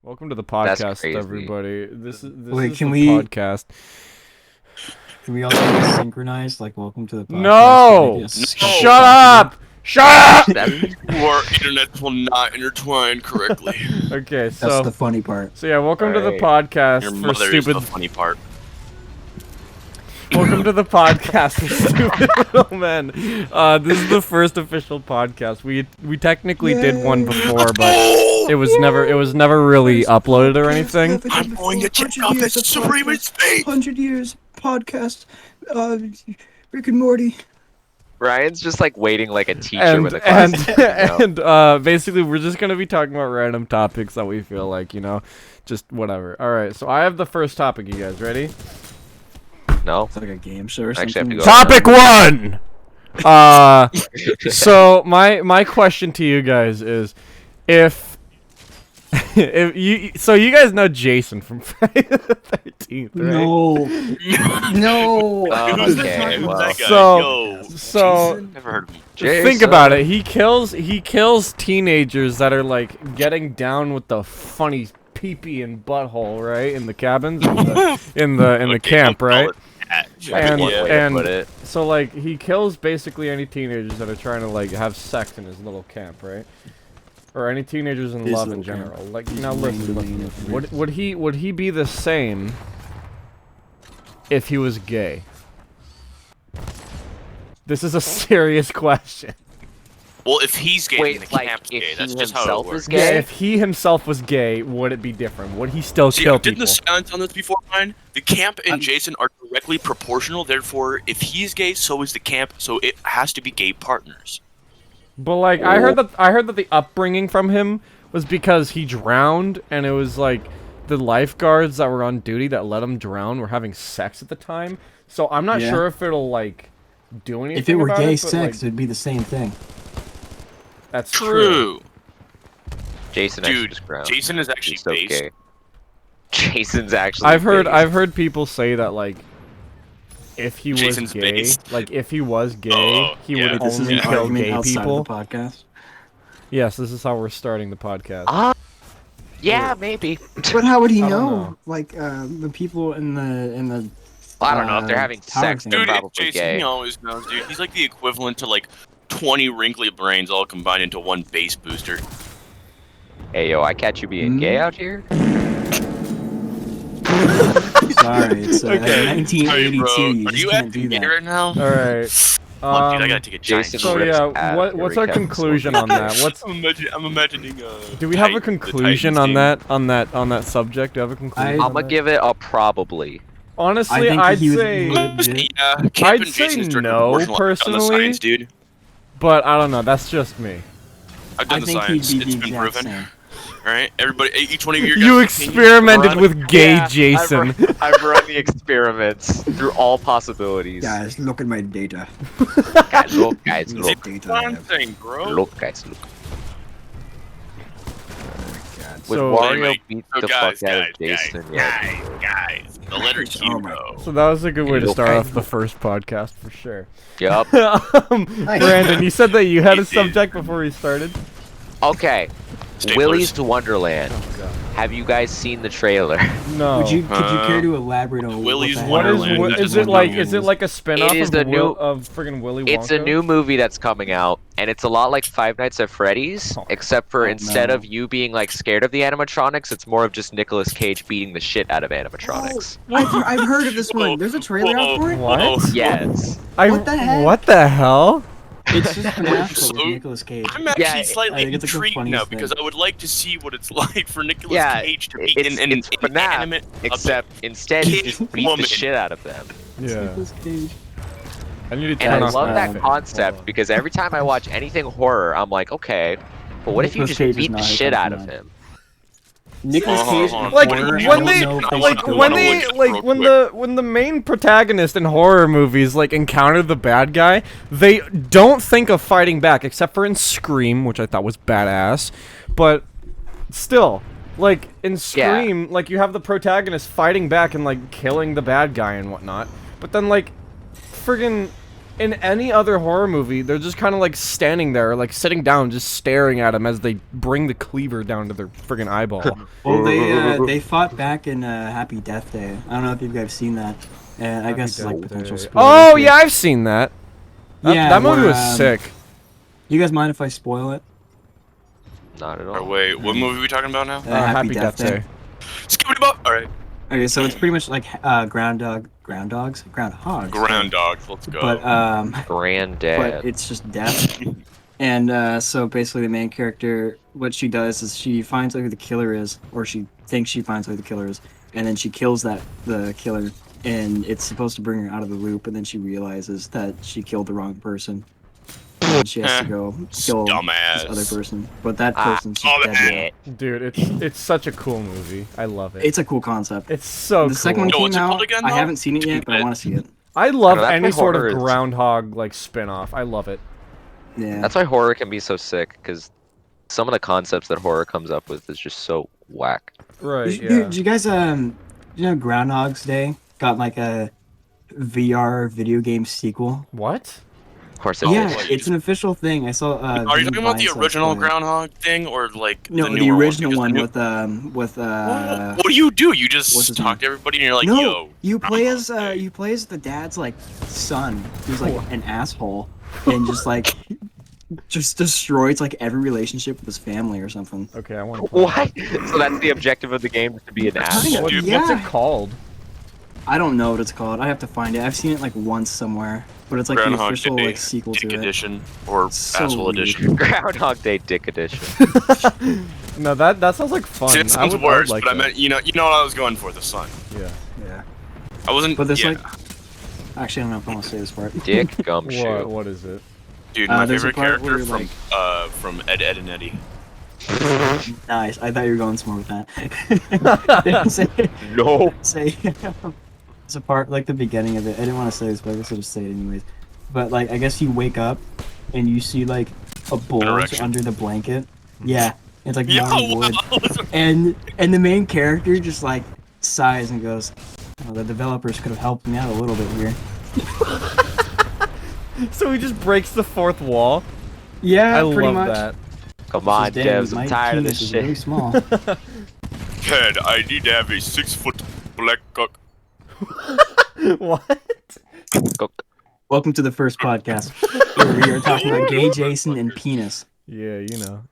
Welcome to the That's podcast, crazy. everybody. This is Wait, the podcast. Can we also get synchronized? Like, welcome to the podcast. No! Maybe a Shut up! Shut up! Our internets will not intertwine correctly. Okay, That's so the funny part. yeah, welcome to the Right. podcast Your for mother is stupid. the funny part. Welcome to the podcast for stupid little men. This is the first official podcast. We technically did one before, but it was never really uploaded or anything. I'm going to check out this supreme in space. 100 years podcast. Rick and Morty. Ryan's just like waiting like a teacher And with a class. basically we're just gonna be talking about random topics that we feel like, just whatever. All right, so I have the first topic. You guys ready? No. It's like a game show or Actually, something. I have to go. Topic 1. So my question to you guys is, if you guys know Jason from Friday the 13th, right? No. No. Who's Okay, that well. guy? Yo, So never heard of him. think about it. He kills teenagers that are like getting down with the funny pee-pee and butthole, right, in the cabins, in the Okay, camp, I'll right? call it that. And- One way to and- put it. So like he kills basically any teenagers that are trying to like have sex in his little camp, right? Or any teenagers in His love in little camp. general. Like He's now listen, wrangling listen. Would he be the same if he was gay? This is a serious question. Well, if he's gay, Wait, then the like, camp's if gay. he That's just how it himself works. is Yeah, gay? if he himself was gay, would it be different? Would he still See, kill I did people? the science on this before, Ryan. The camp and Jason are directly proportional. Therefore, if he's gay, so is the camp. So it has to be gay partners. But like I heard that the upbringing from him was because he drowned, and it was like the lifeguards that were on duty that let him drown were having sex at the time. So I'm not Yeah. sure if it'll like do anything. If it were about gay it, but, sex, like, it'd be the same thing. that's true. True. Jason actually Dude, just ground. Jason is actually He's so based. gay. Jason's actually I've based. heard people say that like if he was Jason's gay, based. like if he was gay, Oh, he yeah. would have This is only an killed argument gay outside people. of the podcast. Yes, this is how we're starting the podcast. Yeah, maybe. But how would he I don't know? know. Like, the people in the. I don't know if they're having tower sex. thing. They're Dude, probably Jason, gay. he always knows, dude. He's like the equivalent to like 20 wrinkly brains all combined into one base booster. Hey, yo, I catch you being gay out here? Sorry, it's Okay. 1982. Sorry, bro. You Are just you can't do acting gay that. right now? All right. Fuck, dude, I gotta take a giant Jason So shit. rips yeah, ass. what's Here our he comes. conclusion on that? What's I'm imagining. do we have a the conclusion Titans on team. that subject? Do you have a conclusion? I- on I'm gonna that? give it a probably. Honestly, I think I'd he was say, legit. Yeah, Camp I'd and say Jason's directly no, proportional. I've done the personally. science, dude. but I don't know. That's just me. I've I done the think science. he'd be It's the been exact proven. same. Alright, everybody, each one of your You guys' opinions experimented run- with gay Yeah, Jason. I've run the experiments through all possibilities. Guys, look at my data. Guys, look, guys, Look. look. Data. One thing, bro. Look, guys, look. Would So- Wario Anyway, beat so the guys, fuck out guys, of Jason? guys, the letter Q, Oh my- bro. So that was a good way to start Okay. off the first podcast for sure. Yup. Brandon, you said that you had a He did. subject before we started. Okay. Staplers. Willy's Wonderland. Oh god. Have you guys seen the trailer? No. Could you care to elaborate on Willy's what the What hell is Wonderland, what, that is is it like? Wonderland. Is it like a spin-off It is of the friggin' Willy Wonka? It's a new movie that's coming out, and it's a lot like Five Nights at Freddy's, Oh. except for Oh, instead no. of you being like scared of the animatronics, it's more of just Nicolas Cage beating the shit out of animatronics. I've heard of this one. There's a trailer out for it. What? Yes. What the heck? What the hell? It's just an actual So- with Nicolas Cage. I'm actually Yeah, slightly I think it's like the intrigued funniest now thing. because I would like to see what it's like for Nicolas Yeah, Cage to be it's an FNAF, inanimate Except instead he Kid just beat woman. the shit out of them. Yeah. Nicolas Cage. I need to turn And I off love that thing. concept because every time I watch anything horror, I'm like, okay, but what if you Nicolas just Cage is beat the not shit out of iconic. him? Nicolas Cage. Hold on. Like horror, I when don't they know if they like should do when it. they Look at it like real when quick. the main protagonist in horror movies like encounter the bad guy, they don't think of fighting back except for in Scream, which I thought was badass. But still, like in Scream, like you have the protagonist fighting back and like killing the bad guy and whatnot. But then like friggin' in any other horror movie, they're just kind of like standing there, like sitting down, just staring at him as they bring the cleaver down to their friggin' eyeball. Well, they fought back in Happy Death Day. I don't know if you guys have seen that. And I guess it's like potential spoilers. Oh here. yeah, I've seen that. That movie where, was sick. You guys mind if I spoil it? Not at Or all. wait, what movie are we talking about now? Happy Death Day. Skibbity bop. All right. Okay, so it's pretty much like groundhogs. Groundhogs. Let's go. But Granddad. it's just death. And so basically, the main character, what she does is she finds out who the killer is, or she thinks she finds out who the killer is, and then she kills the killer, and it's supposed to bring her out of the loop, and then she realizes that she killed the wrong person. And she has to go kill Dumbass. this other person, but that person's just dead now. Dude, it's such a cool movie. I love it. It's a cool concept. It's so The cool. second one Yo, came what's it out. called again, I though? haven't seen it yet, but I want to see it. I love No, that's any why sort of horror is- groundhog like spin-off. I love it. Yeah. That's why horror can be so sick, because some of the concepts that horror comes up with is just so whack. Right, Did yeah. you guys Groundhog's Day got like a VR video game sequel? What? Of course, it Yeah, is. it's an official thing. I saw. Are you talking about the original Groundhog thing, or like No, the the newer original Because one the new- with What do? You what's just his talk name? to everybody, and you're like, no, yo. you play as Groundhog Day. the dad's like son, who's like an asshole, and just like just destroys like every relationship with his family or something. Okay, I want to play. What? So that's the objective of the game, is to be an asshole? What, Dude, what's it yeah. called? I don't know what it's called. I have to find it. I've seen it like once somewhere, but it's like the Groundhog official Day, like sequel Dick to it. Edition, or So Asshole weird. Edition. Groundhog Day Dick Edition. No, that sounds like fun. See, it sounds I would worse, like but I that. meant, you know what I was going for, the sun. Yeah. Yeah, I wasn't. but there's yeah. like actually I don't know if I want to say this part. Dick What? Gumshoe. What is it? Dude, my there's a favorite part character where, from Ed, Ed and Eddie. Nice. I thought you were going somewhere with that. No. say it's a part like the beginning of it. I didn't want to say this, but I guess I'll just say it anyways. But like I guess you wake up and you see like a bulge erection. under the blanket. Yeah. It's like Yeah, morning wood. And the main character just like sighs and goes, "Oh, the developers could have helped me out a little bit here." So he just breaks the fourth wall. Yeah, I pretty love much. that. Come on, Damn, devs, my I'm tired of penis this is shit. really small. Ted, I need to have a 6-foot black cock. What? Go- Welcome to the first podcast where we are talking about gay Jason and penis. Yeah, you know.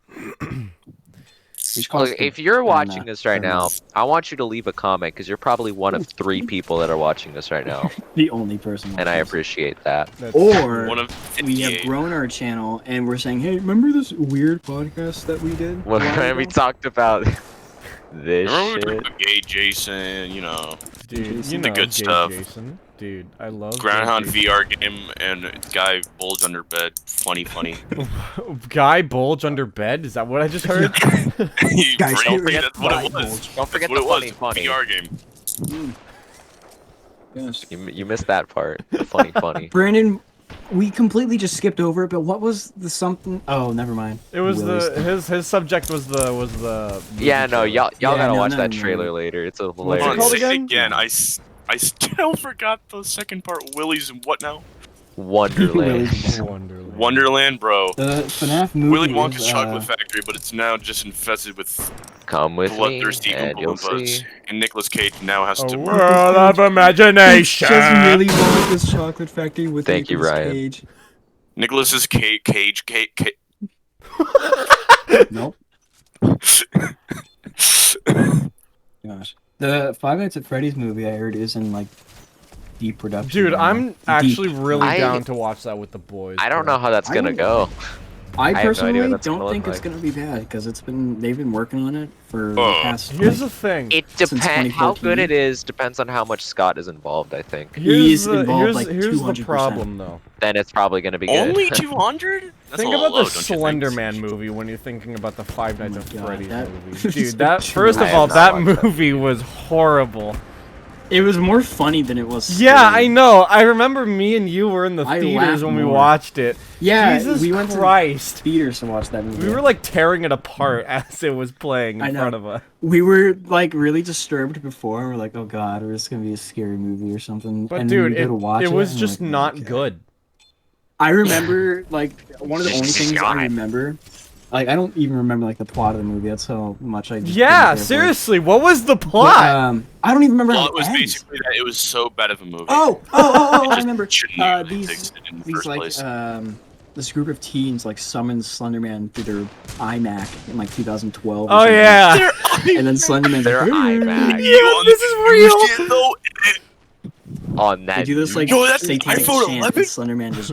We should call Look, this the- if you're and, watching this right Furry. now, I want you to leave a comment, because you're probably one of 3 people that are watching this right now, the only person, and I watching. appreciate that. That's Or One of we 58. have grown our channel and we're saying, hey, remember this weird podcast that we did? a while When we ago?" talked about this Remember we were shit. talking about gay Jason, you know, Dude, you Jason. know, The good gay stuff. Jason. Dude, I love Groundhog gay VR game, and guy bulge under bed. Funny. Jason. Guy bulge under bed? Is that what I just heard? Guys, Don't here forget is that's what guy it was. bulge. Don't forget That's the what it funny. was. VR game. Yes. You missed that part. The funny. Brandon, we completely just skipped over it, but what was the something? Oh, never mind. It was Willie's his subject was the Yeah, no, y'all Yeah, gotta no, watch no, that no. trailer later. It's a What's it Hold on, called hilarious say it again? again. I still forgot the second part. Willie's and what now? Wonderland. Willie's- Wonderland. Wonderland, bro. The FNAF movie. Willy Wonka's is, chocolate factory, but it's now just infested with Come with me, bloodthirsty and you'll Oompa see. Loompas. And Nicolas Cage now has A to murder. world of imagination. Just Willy Wonka's chocolate factory with Thank you, Nicolas Ryan. Cage. Nicholas's cage. Nope. Gosh. The Five Nights at Freddy's movie I heard is in like deep production. Dude, right now. I'm actually Deep. really I- down to watch that with the boys. I don't bro. know how that's I gonna don't go. I have no idea personally what that's don't gonna think look it's like. gonna be bad because they've been working on it for the Oh. past. Here's the thing. It Since depends. How 2014. good it is depends on how much Scott is involved. I think. He's involved, like, here's the 200%. problem though. Then it's probably gonna be good. Only 200? Think about the Slender Man movie when you're thinking about the Five Nights my at God, Freddy's that- movie. Dude, that True. first I of have all, not that watched that. movie was horrible. It was more funny than it was. Yeah, scary. I know. I remember me and you were in the I theaters laughed when we more. watched it. Yeah, Jesus we went Christ. to theaters to watch that movie. We were like tearing it apart as it was playing I in know. front of us. We were like really disturbed before. We're like, oh god, or it's gonna be a scary movie or something. But and then dude, we go to watch it was and we're just like, not okay. good. I remember like one of the only things God. I remember. Like I don't even remember like the plot of the movie. That's how much I. Just Yeah, didn't care for it. seriously, what was the But, plot? I don't even remember how Well, it was ends. basically that it was so bad of a movie. Oh! It I just remember. shouldn't have These existed in the these first like place. this group of teens like summons Slenderman through their iMac in like 2012. or Oh something. yeah. And then Slenderman's Their like, iMac. Yeah, this is real. Shit, though. On They that. do this like Yo, that's satanic iPhone chant, 11? and Slenderman just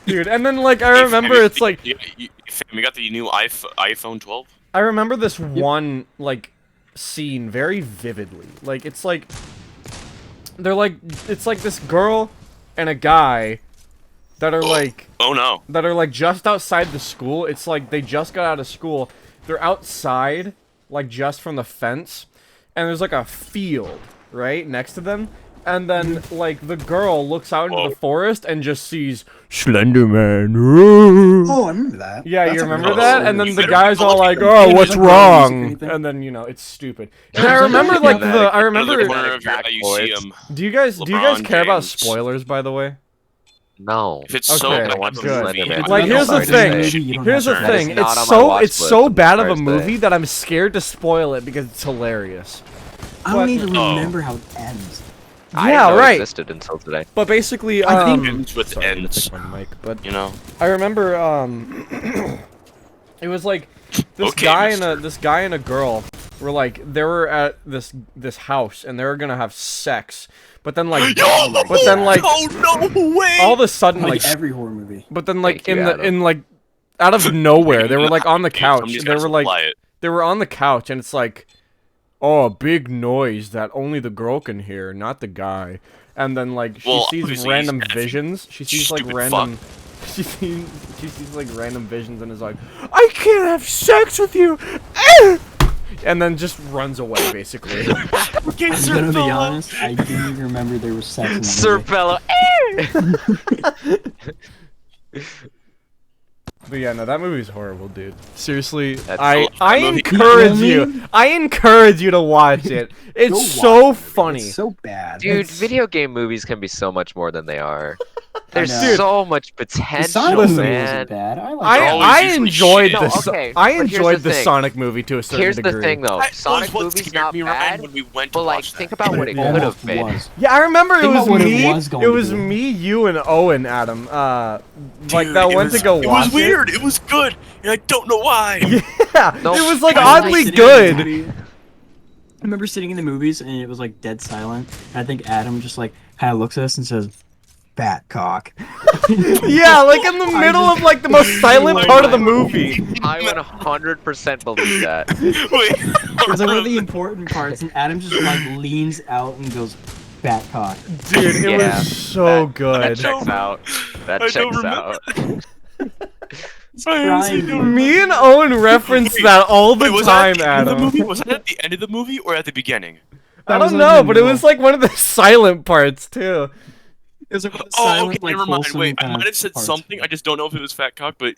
Dude, and then like I Hey, remember fam, it's like fam, we got the new iPhone 12. I remember this one like scene very vividly. Like it's like they're like it's like this girl and a guy that are like Oh no. just outside the school. It's like they just got out of school. They're outside like just from the fence and there's like a field right next to them. And then, like, the girl looks out into the forest and just sees Slenderman. Oh, I remember that. Yeah, That's you a remember good that? story. And then You the better guy's be all looking like, at "Oh, the what's music or wrong?" anything. And then, you know, it's stupid. And I remember, like, I remember... Another corner of your eye, you see him. Do you guys LeBron care about James. spoilers, by the way? No. If it's so Okay, bad watch of the a good. movie, Slenderman. Like, I'm here's the sorry to thing. say. Here's the That thing. is not It's on my so watch it's list so as bad of far a as movie that I'm scared to spoil it because it's hilarious. I don't But- even Oh. remember how it ends. I didn't Yeah, know it right. existed until today. But basically, I think- Ends with sorry, I need to ends. fix my mic, but You know. I remember it was like this Okay, guy mister. and this guy and a girl were like they were at this house and they were gonna have sex, but then like Oh no way! all of a sudden Like like every horror movie. but then like Thank you, in the Adam. in like out of nowhere they were like on the couch. Somebody's They gotta were like supply it. they were on the couch and it's like, oh, a big noise that only the girl can hear, not the guy. And then like she Well, sees obviously, random he's visions. She sees like stupid random. She sees like random visions and is like, I can't have sex with you. And then just runs away basically. Okay, I'm Sir gonna be Philip. honest, I didn't even remember there was sex in that Sir movie. Fellow. But yeah, no, that movie's horrible, dude. Seriously, That's- I that movie- encourage You know you. I encourage you to watch it. It's Go so watch it. funny. It's so bad. Dude, It's- video game movies can be so much more than they are. There's know. so much the potential, Sonic Listen, movie man. wasn't bad. I I like They're always usually enjoyed shit. the No, okay, I but here's enjoyed the the thing. Sonic movie to a certain Here's degree. the thing, though. That Sonic was what movie's scared not me, Ryan, bad, when we went to but like, watch think that. about what it Yeah. could almost have been. was. Yeah, I remember it Think was about what it me. was going It to was be. me, you, and Owen, Adam. Like Dude, that it went was- to go It watch was weird. It was good, and I don't know why. Yeah, No, it was like I was, oddly Sitting in the good. movie- I remember sitting in the movies and it was like dead silent. And I think Adam just like kind of looks at us and says, "Fat cock." Yeah, like in the middle of like the most silent Wait, part of the wait. movie. I 100% believe that. Wait. It was like one of the important parts, and Adam just like leans out and goes, "Fat cock." Dude, it Yeah, was so That good. checks out. That I don't checks remember. out. Me and Owen reference Wait, that all the Wait, was time, that at the end of the Adam. movie? Was that at the end of the movie or at the beginning? I That was don't like know, in the but it was middle. like one of the silent parts too. It was like one of the Oh, silent, okay, like, never mind. wholesome Wait, I kind of might have said parts. something. I just don't know if it was fat cock, but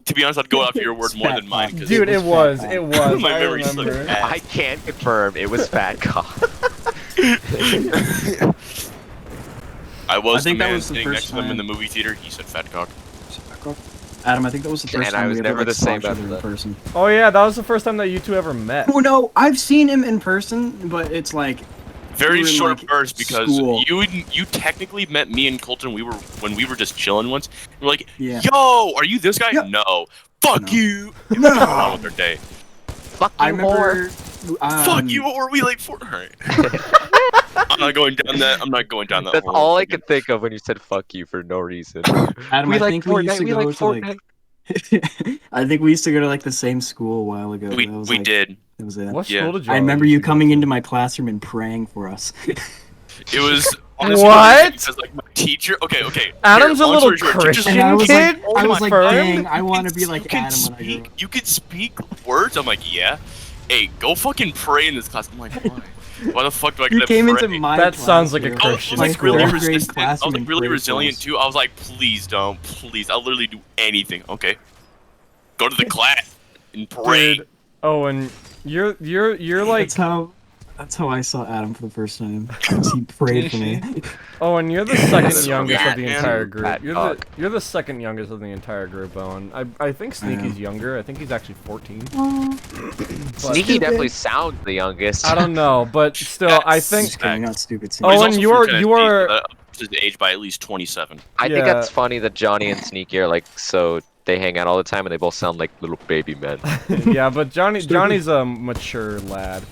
to be honest, I'd go off your word more than mine. 'cause Dude, it was. fat It cock. was. My I memory's so remember. bad. I can confirm it was fat cock. I was I think the that man was the sitting first next to them in time. the movie theater. He said fat cock. Adam, I think that was the first And I time was we ever never like, the saw same each other after in that. person. Oh yeah, that was the first time that you two ever met. Oh no, I've seen him in person, but it's like Very We were in, short like, burst because school. you technically met me and Colton. When we were just chilling once. We're like, Yeah. yo, are you this guy? Yeah. No. Fuck No. you. No. What's wrong with their day? Fuck you, I remember. Fuck you. Or we like Fortnite. I'm not going down that. I'm not going down that. That's hole all I again. could think of when you said "fuck you" for no reason. Adam, I think we used to go to Fortnite. like. I think we used to go to like the same school a while ago. We That was, we like, did. That was it. What Yeah. school did you? I remember already you go coming to? into my classroom and praying for us. It was honestly What? because like my teacher. Okay. Adam's Here, a long little story short, teachers- Christian And I was kid. like, I was like, confirmed? dang, I want to be You like can Adam when I grow speak. up. You can speak words. I'm like, yeah. Hey, go fucking pray in this class. I'm like, why? Why the fuck do I You gotta came pray? into my That class, sounds like a dude. I was Christian My like school. really third grade resistant. I was classroom like in really Krew resilient class. too. I was like, please don't, please. I'll literally do anything. Okay, go to the class and pray. Dude, Owen, you're like That's how. That's how I saw Adam for the first time. He prayed for me. Oh, and you're the second Yes, youngest yeah, of the man. entire group. Bad dog. You're the second youngest of the entire group, Owen. I think Sneaky's younger. I think he's actually 14. Sneaky definitely sounds the youngest. I don't know, but still, I think. Just kidding, not stupid. But he's Owen, also you from are Tennessee, so that's age by at least 27. I think Yeah. that's funny that Johnny and Sneaky are like so they hang out all the time and they both sound like little baby men. Yeah, but Johnny's a mature lad.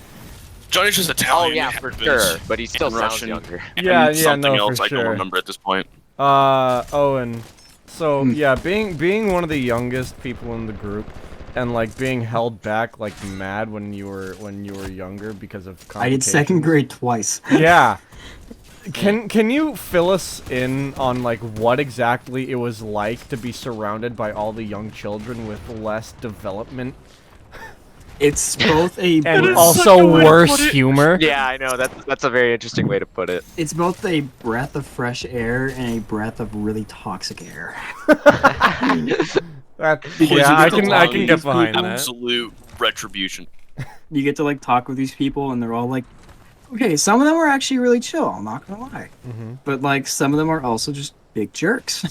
Johnny's just Oh Italian. yeah, half for his, sure, but he still and sounds Russian. younger. And Yeah, something no, else for I sure. don't remember at this point. Owen. So yeah, being one of the youngest people in the group, and like being held back like mad when you were younger because of I did second complications. grade twice. Yeah. Can you fill us in on like what exactly it was like to be surrounded by all the young children with less development It's both a and is also such a way to worse put it. humor? Yeah, I know that's a very interesting way to put it. it's both a breath of fresh air and a breath of really toxic air. Yeah, Poison I with the can tongue, get behind that. Absolute retribution. You get to like talk with these people, and they're all like, okay, some of them are actually really chill. I'm not gonna lie, but like some of them are also just big jerks.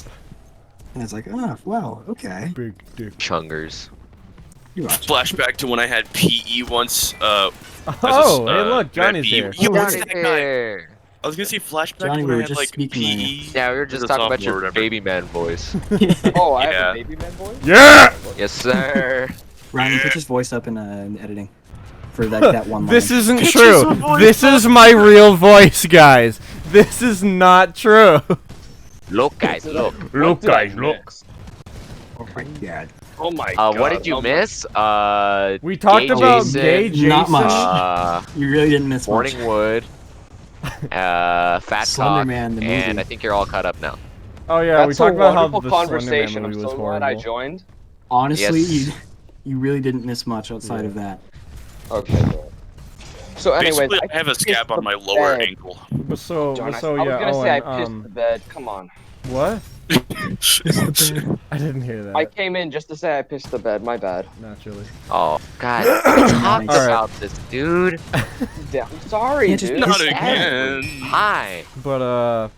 And it's like, oh, well, okay. Big dick. Chungers. You watch. Flashback to when I had PE once. Oh, hey, look, Johnny's here. Yo, what's Johnny's that guy? here. I was gonna say flashback Johnny, to we when were I had just like speaking PE. Yeah, we were just as a talking about sophomore or your whatever. baby man voice. Oh, I Yeah. have a baby man voice? Yeah! Yes, sir. Ryan, put his voice up in editing for that one line. This isn't Pitch true. his voice This is my real voice, guys. This is not true. Look, guys, look. What did I miss? Oh my god. Oh my god. What did you oh my- miss? We talked Gay about Jason, gay Jason. Not much. You really didn't miss much. Morning Wood, Fat Slender Cock, Man, the and movie. I think you're all caught up now. Oh yeah, That's we talked a about how wonderful the Slender Man conversation. movie I'm was so horrible. glad I joined. Honestly, Yes. you really didn't miss much outside of that. Okay. Good. So, anyways, Basically, I have a scab on my lower bed. ankle. But so, John, but I so was yeah, gonna say I Owen. pissed the bed. Come on. What? I didn't hear that. I came in just to say I pissed the bed. My bad. Naturally. Oh God, we talked Nice. about this, dude. Yeah, I'm sorry, Can't just dude. Not piss again. Hi. But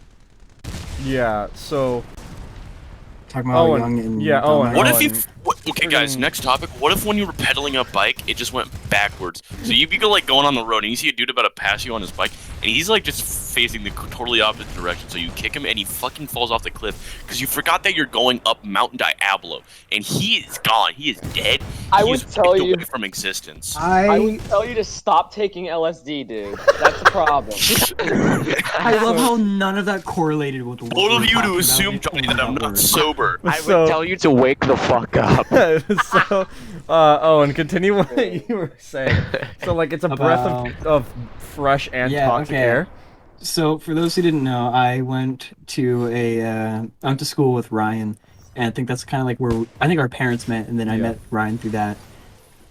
yeah. So Talking about how Owen, young and yeah, dumb Owen, I What am. if you? Owen. Okay, guys. Friggin- Next topic. What if when you were pedaling a bike, it just went backwards? So you be like going on the road, and you see a dude about to pass you on his bike, and he's like just facing the totally opposite direction. So you kick him, and he fucking falls off the cliff because you forgot that you're going up Mountain Diablo, and he is gone. He is dead. I He would is tell wiped you- away from existence. I would tell you to stop taking LSD, dude. That's the problem. I love how none of that correlated with what Bold we of were you talking to about assume, when Johnny, we that I'm that not word. sober. I So- would tell you to wake the fuck up. so, Owen, continue what you were saying. So, like, it's a breath of fresh and Yeah, toxic okay. air. So, for those who didn't know, I went to I went to school with Ryan, and I think that's kind of like where I think our parents met, and then I Yeah. met Ryan through that.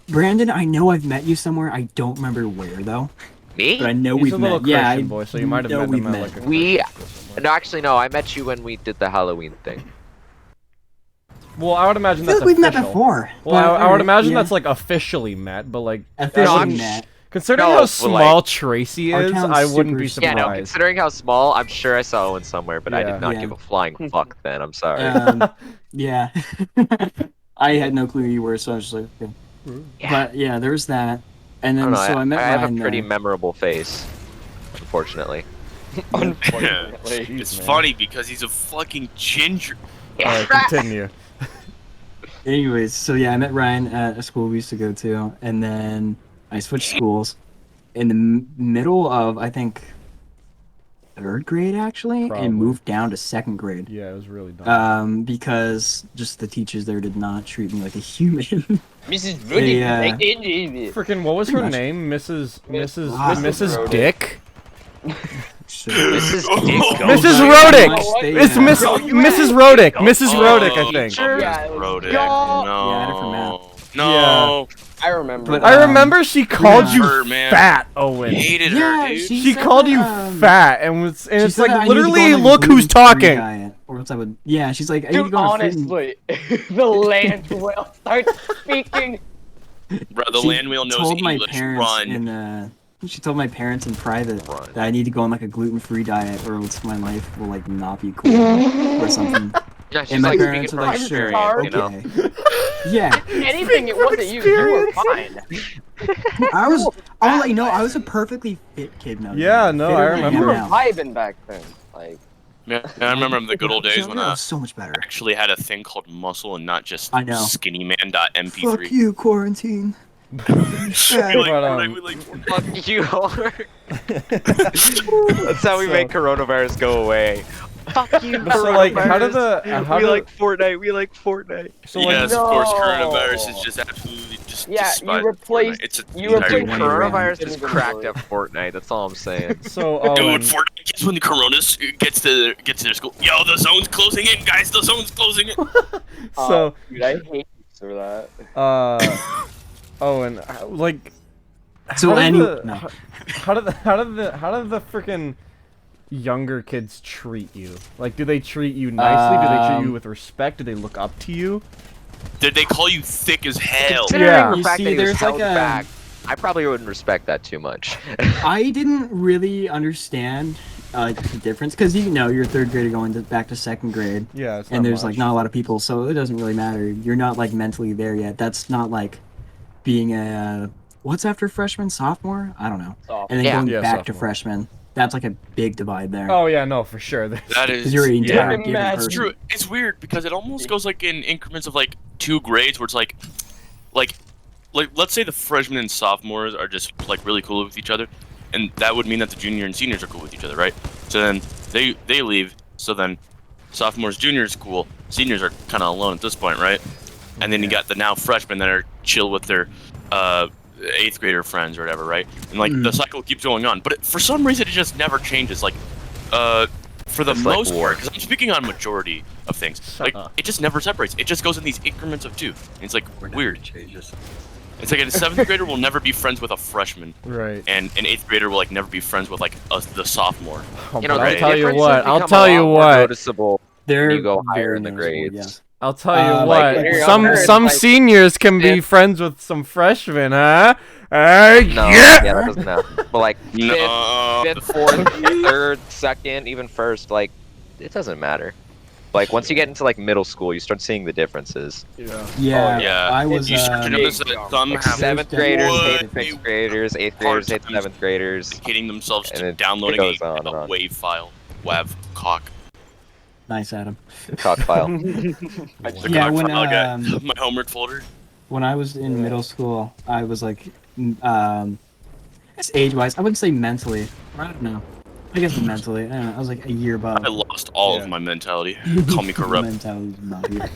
Brandon, I know I've met you somewhere. I don't remember where though, Me? but I know He's we've a little met. Yeah, Christian I boy, so you might have know met we've him at met. like a We- Christian school somewhere. No, actually, no. I met you when we did the Halloween thing. Well, I would I imagine feel that's like we've met official. before. Well, but I would alright, imagine yeah. that's like officially met, but like officially I'm- met. considering No, how but, small like, Tracy our is, town's I wouldn't be super Yeah, no. surprised. Considering how small, I'm sure I saw Owen somewhere, but I Yeah. did not Yeah. give a flying fuck then. I'm sorry. Yeah, I had no clue who you were, so I was just like, okay. Yeah. But yeah, there was that, and I then don't know. so I met I have Ryan a pretty there. memorable face, unfortunately. Unfortunately. It's man. funny because he's a fucking ginger. Alright, continue. Anyways, so yeah, I met Ryan at a school we used to go to, and then I switched schools in the middle of, I think, third grade actually, Probably. and moved down to second grade. Yeah, it was really dumb. Because just the teachers there did not treat me like a human. Mrs. Rudy, Yeah. like it. Freaking, what was her Pretty much. name? Mrs. Mrs. Mrs. Dick? So- This is Dick. Mrs. How Rodick! much they, It's Miss Yo, you Mrs. had- Rodick. Mrs. Rodick, I Oh, think. Sure. Yeah, Yeah, Rodick. yo. No. Yeah, different No. I remember. But, that. I remember she called you Her, man. fat, Owen. Hated Yeah, her, dude. She said called that, you fat, and she it's said that I like need to go literally, on a look who's gluten-free talking. diet, or else I would. Yeah, she's like, I need to Dude, go on a freaking- honestly, the land will start speaking. Bro, the She land wheel knows told my English. parents Run. in She told my parents in private that I need to go on like a gluten-free diet, or else my life will like not be cool or something. Yeah, she's And my like parents speaking are from like, sure, experience, you know? okay. Yeah. Anything, it wasn't you. You were fine. I'll let you know, I was a perfectly fit kid now. Yeah, no, I Fitter than You remember. were am now. vibing back then. Like, Yeah, I remember the good old days when I I was so much better. actually had a thing called muscle and not just I know. skinnyman.mp3. Fuck you, quarantine. We like But, Fortnite, we like Fortnite. Fuck you, Homer. That's how we So- make coronavirus go away. Fuck you, But so, like, how do coronavirus. the- how we do- like Fortnite. We like Fortnite. So like, Yes, of course, No. coronavirus is just absolutely just Yeah, despise you replaced- Fortnite. It's you entire replaced game. Coronavirus Didn't is even cracked worry. up Fortnite. That's all I'm saying. so Dude, Owen, Fortnite gets when the Coronas gets to their school. Yo, the zone's closing in, guys. The zone's closing in. so dude, I hate you for that. Owen, like, So how did any the- no. how did the freaking younger kids treat you? Like, do they treat you nicely? Do they treat you with respect? Do they look up to you? Did they call you thick as hell? Considering Yeah. the You fact see, that he was there's like held a- back, I probably wouldn't respect that too much. I didn't really understand the difference because you're a third grader going back to second grade, Yeah, it's and not there's much. like not a lot of people, so it doesn't really matter. You're not like mentally there yet. That's not like being a what's after freshman, sophomore? I don't know. And then Yeah. going Yeah, back to sophomore. freshman, that's like a big divide there. Oh yeah, no, for sure. That is. Because you're an Yeah. entire Yeah. different It's person. It's true. It's weird because it almost goes like in increments of like 2 grades where it's like let's say the freshmen and sophomores are just like really cool with each other, and that would mean that the junior and seniors are cool with each other, right? So then they leave. So then sophomores, juniors cool, seniors are kind of alone at this point, right? And then you got the now freshmen that are chill with their 8th grader friends or whatever, right? And like the cycle keeps going on, but for some reason it just never changes. Like for the It's like most war. part, because I'm speaking on majority of things, like up. it just never separates. It just goes in these increments of 2. And it's like weird. It's like a 7th grader will never be friends with a freshman, Right. and an 8th grader will like never be friends with like the sophomore. Oh, You know, but the I'll tell you differences what. I'll become tell a you lot more what. Noticeable. They're You go higher very in the noticeable, grades. yes. I'll tell you like, what. you're Some younger, some like- seniors can be friends with some freshmen, huh? No, Yeah. yeah, that doesn't happen. But like No. fifth, fourth, third, second, even first, like it doesn't matter. Like once you get into like middle school, you start seeing the differences. Yeah, Yeah. I was. You should notice that some Like have 7th graders way hate 6th graders, 8th graders hate 7th graders. dedicating themselves And to it downloading goes a on and on. WAV file. WAV cock. Nice, Adam. Cock file. The Yeah, cock when, file guy. um, My homework folder. When I was in middle school, I was like, it's age-wise. I wouldn't say mentally. I don't know. I guess mentally. I don't know. I was like a year above. I lost all Yeah. of my mentality. Call me corrupt. Mentality's not here.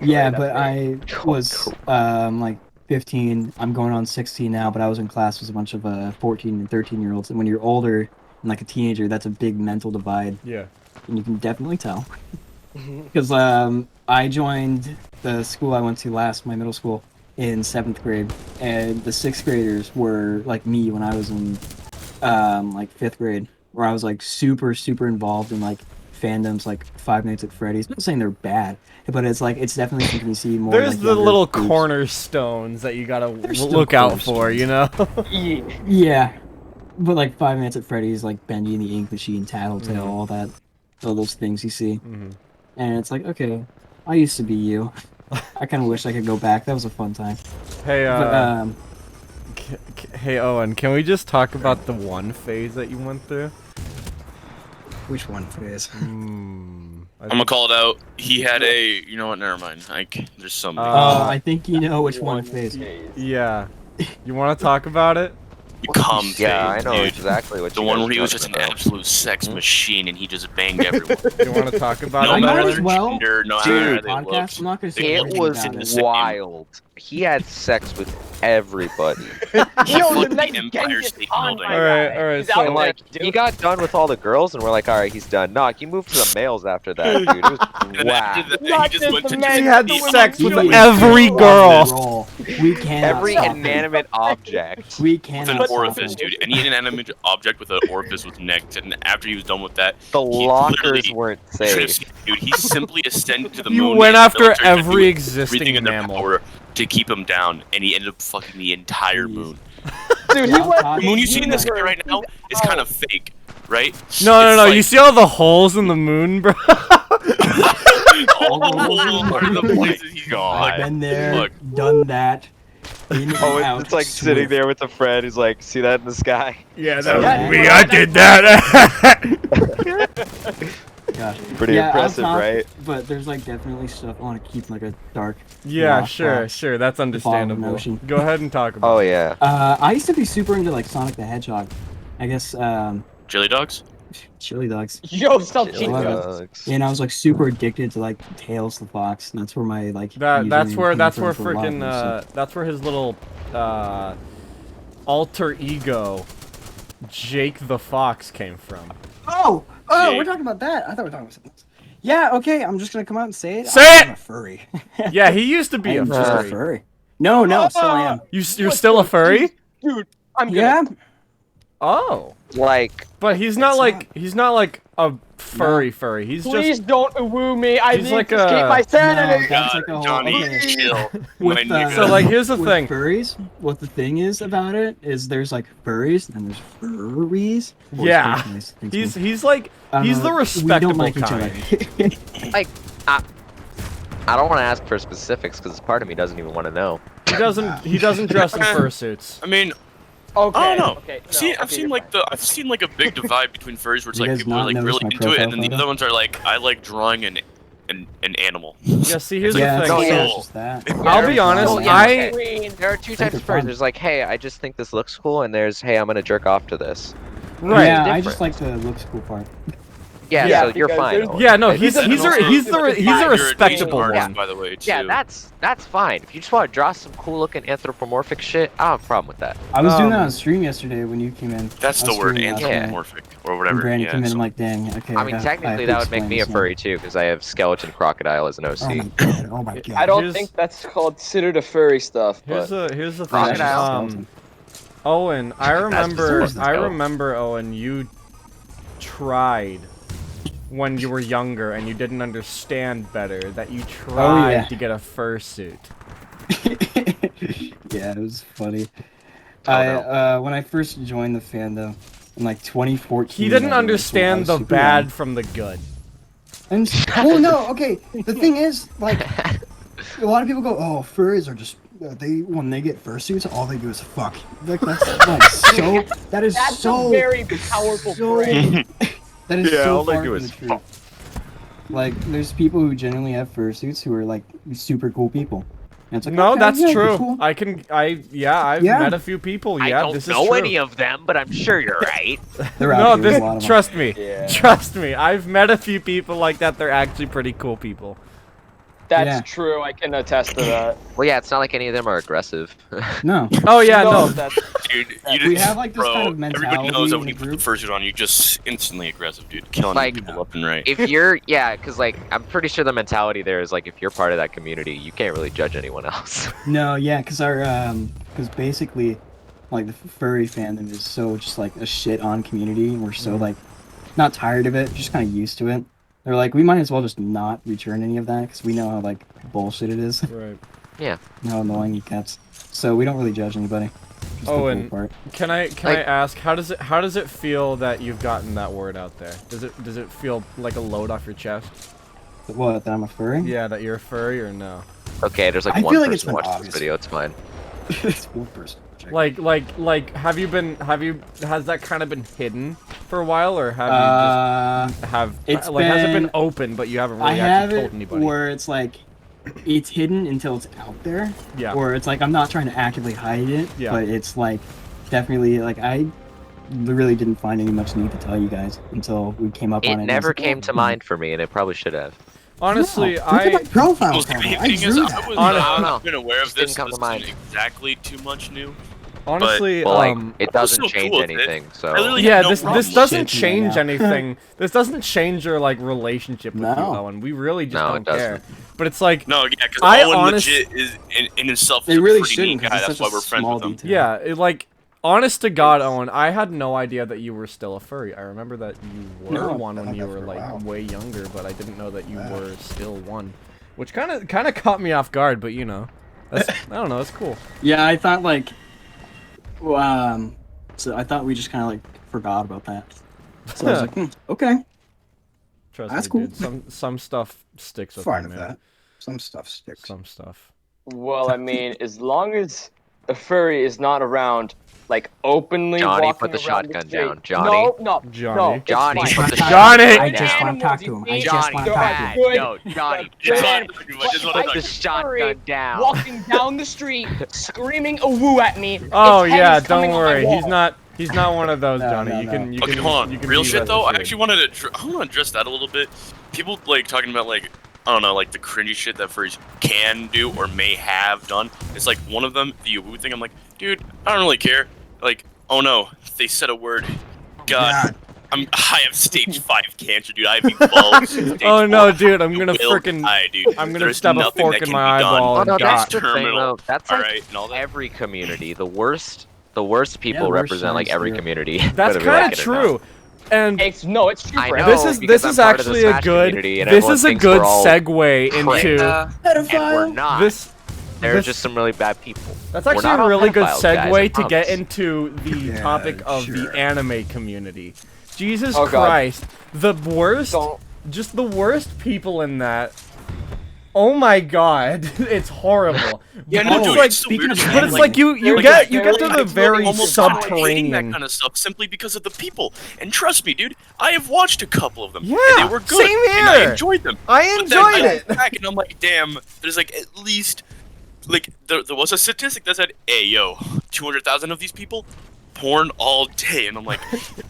Yeah, but I was like 15. I'm going on 16 now, but I was in class with a bunch of 14 and 13-year-olds. And when you're older and like a teenager, that's a big mental divide, Yeah. and you can definitely tell. Because I joined the school I went to last, my middle school, in 7th grade, and the 6th graders were like me when I was in like 5th grade, where I was like super involved in like fandoms like Five Nights at Freddy's. I'm not saying they're bad, but it's like it's definitely something you see more. There's like, the younger little groups. cornerstones that you gotta There's still look out for, cornerstones. you know? Yeah, but like Five Nights at Freddy's, like Benji and the Ink Machine, Tattletale, all that, all those things you see, and it's like, okay, I used to be you. I kind of wish I could go back. That was a fun time. Hey, But hey, Owen, can we just talk about the one phase that you went through? which one phase? I'm gonna call it out. He had a. You know what? Never mind. Like, there's so many. I think you know which one phase. Yeah. You want to talk about it? Come Yeah, I phase, know dude. exactly what The you one guys where he are was just talking an about. absolute sex machine and he just banged everyone. You want to talk about No I it? might matter as their well. gender, no Dude, matter how they podcast. looked. I'm not gonna say It everything was about it. same. wild. He had sex with everybody. Yo, Fuck the the next Empire Genghis State Khan, Building. my Alright, guy. alright, He's so- out And there, like dude. he got done with all the girls, and we're like, all right, he's done. No, he moved to the males after that, dude. It was And then whack. after that, Not he just just went the to men, just He had the women sex too. with He every was girl. roll. We cannot Every stop him. inanimate object. We with cannot an stop orifice, him. dude. Any inanimate object with an orifice was necked, and after he was done with that, The he lockers literally- weren't you should have safe. seen, dude. He simply ascended to the You moon. went and the after military had to do every everything existing in their mammal. power to keep him down, and he ended up fucking the entire moon. Dude, Yeah, he I'll went. talk- The moon you see in this He's guy right now is kind of fake, right? No, It's no. like- You see all the holes in the moon, bro? all the holes are the places he's I've been there, Look. done that. In and Oh, out, it's like sitting swift. there with a friend who's like, see that in the sky? Yeah, that was that Yeah, was me. me. I did that. Gosh. Pretty Yeah, I'll impressive, talk, right? But there's like definitely stuff I want to keep like a dark. Yeah, lost sure, box. sure. That's understandable. ocean. Go ahead and talk about Oh it. yeah. I used to be super into like Sonic the Hedgehog. I guess Chili dogs? chili dogs. Yo, stop Chili cheating. dogs. And I was like super addicted to like Tails the Fox. And that's where my like. That's username where came from for a lot of freaking those, so- that's where his little alter ego Jake the Fox came from. Oh, Jake. we're talking about that. I thought we were talking about something else. Yeah, okay. I'm just gonna come out and say it. Say I'm it! a furry. Yeah, he used to be a I'm just a furry. furry. No, still I am. You're still a furry? Dude, I'm gonna. Yeah, Oh. Like, But he's not It's like a furry. He's Please just don't woo me. I He's need like to escape a- my sanity. that's like a whole. Johnny, Okay. chill. With, My nigga. So, like, here's the with thing. Furries, what the thing is about it is there's like furries and there's furries. Yeah. Thanks, he's man. he's like he's the We respectable don't like each kind. other. like, I don't want to ask for specifics because part of me doesn't even want to know. He doesn't dress in fursuits. I mean, Okay. I don't know. Okay. No, See, okay, I've seen you're like fine. I've seen like a big divide between furries where it's You like guys people are not like notice really my into it, and then the profile other ones are like, I like drawing an animal. Yeah, see here's Yeah, the it's thing. not so- just that. I'll be honest, Oh, yeah, I okay. There are two types of they're furries. fun. There's like, hey, I just think this looks cool, and there's, hey, I'm gonna jerk off to this. right. Yeah, I different. just like the looks cool part. Yeah, Yeah, so you're because fine. there's- Owen. Yeah, no, Like, he's And he's also, a he's the you're he's a decent respectable artist, one. by the way, too. yeah, that's fine. If you just want to draw some cool looking anthropomorphic shit, I don't have a problem with that. I was doing that Um, on stream yesterday when you came in. That's I the was word, streaming last night, anthropomorphic or and whatever. Brandon Yeah, came in. so- I'm like, dang. Okay. I mean, technically, that would make me a furry too, because I have skeleton crocodile as an OC. Oh my god! Oh my god! I don't Here's- think that's considered a furry stuff, Here's but the thing. Crocodile. Owen, I remember just a skeleton. Owen, you tried when you were younger and you didn't understand better that you tried yeah. to get a fursuit. Yeah, it was funny. Oh, no. When I first joined the fandom in like 2014. He didn't I was understand the super bad young. from the good. And well, no, okay. The thing is, like, a lot of people go, "Oh, furries are just they when they get fursuits, all they do is fuck." Like that's like so. That is that's so a very powerful so- phrase. That is Yeah, so all they far do from is the truth. Like, there's people who genuinely have fursuits who are like super cool people. And it's like, No, okay, that's yeah, true. cool. I've Yeah. met a few people. I Yeah, don't this is know true. any of them, but I'm sure you're right. They're out No, here, there's this a lot of them. trust me. Yeah. Trust me. I've met a few people like that. They're actually pretty cool people. That's Yeah. true. I can attest to that. Well, yeah, it's not like any of them are aggressive. No. Oh yeah, no. That's Dude, We you have, like, this bro, kind of everybody mentality knows that in when the you put the group. fursuit on, you're just instantly aggressive, dude. Killing Like- people left and right. If you're, yeah, because like I'm pretty sure the mentality there is like if you're part of that community, you can't really judge anyone else. No, yeah, because basically, like the furry fandom is so just like a shit on community. And we're so like not tired of it, just kind of used to it. They're like, we might as well just not return any of that because we know how like bullshit it is, Right. Yeah. and how annoying it gets. So we don't really judge anybody. Just the Owen, cool part. Can I Like- ask how does it feel that you've gotten that word out there? Does it feel like a load off your chest? What? That I'm a furry? Yeah, that you're a furry or no? Okay, there's like I one feel like it's person been watching obvious. this video. It's fine. It's one person. Like has that kind of been hidden for a while or have you just has it been open but you haven't really I actually have told it anybody? where it's like it's hidden until it's out there. Yeah. Or it's like I'm not trying to actively hide it, Yeah. but it's like definitely like I really didn't find any much need to tell you guys until we came up It on it. and I was never like, came oh, to mind for me, and it probably should have. Honestly, no, look at my profile Well, photo. the I thing is, drew I that. was Honestly- not been aware of Just didn't this. come to This mind. isn't exactly too much new. honestly, Well, like it I was doesn't so change cool with it. anything. So I literally yeah, had no this problem. doesn't Shit, change yeah. anything. This doesn't change your like relationship with you, No. Owen. We really just No, don't it doesn't. care. But it's like No, yeah, because I Owen honest- legit is in himself They is a really pretty shouldn't neat guy. because That's it's why such we're a friends small with him. detail. yeah, like honest to God, Owen, I had no idea that you were still a furry. I remember that you were No, one I've when you had that were for a like while. way younger, but I didn't know that you were still one, which kind of caught me off guard. But you know, that's, I don't know, it's cool. Yeah, I thought like Well, so I thought we just kind of like forgot about that. So I was like, okay, Trust That's me, cool. dude. Some stuff sticks with Fine me, with man. that. Some stuff sticks. Some stuff. Well, I mean, as long as a furry is not around, like openly Johnny, walking put the around shotgun street. down. Johnny. No, Johnny. it's Johnny, fine. put the Johnny! I Good just want to talk animals, to you him. I see? just Johnny, want to They're talk like to him. good, yo, Johnny, like, Just good want- animals. I But just if want I to put the see a furry shotgun down. walking down the street, screaming a woo at me. Oh its head yeah, is coming don't on my worry. wall. He's not one of those, No, Johnny. no, You no. can Okay, hold on. you can Real be shit though. I reassured. actually wanted to. I want to address that a little bit. People like talking about like I don't know, like the cringy shit that furries can do or may have done. It's like one of them, the Yahoo thing. I'm like, dude, I don't really care. Like, oh no, they said a word. God, I have stage 5 cancer, dude. I have evolved. Stage Oh no, 4. dude, I'm gonna Will frickin' die, dude. I'm gonna There's stab a nothing fork that in can my be done. eyeball Oh and no, die. that's the thing Terminal. though. That's like Alright, and all that. every community. The worst people the worst represent like sides every do it. community. That's whether we kind like of it or not. true. And It's true I for know. everyone. this because is I'm part of the actually a Smash good community and this everyone is a thinks good we're all segue prick. into And we're not. this. They're this- just some really bad people. That's We're actually not a all really good pedophiles, guys, I segue to get promise. into the Yeah, topic of the sure. anime community. Jesus Oh, God. Christ, the worst, Don't. just the worst people in that. Oh my God, it's horrible. Yeah, But no, it's dude, like, it's the weirdest but thing, it's like- like you Like, get to very- the I feel very almost hating that subterranean. kind of stuff simply because of the people. And trust me, dude, I have watched a couple of them. Yeah, and they were good. same And I here. enjoyed them. I But then enjoyed I it. look back and I'm like, damn, there's like at least, like, there was a statistic that said, hey, yo, 200,000 of these people, porn all day. And I'm like,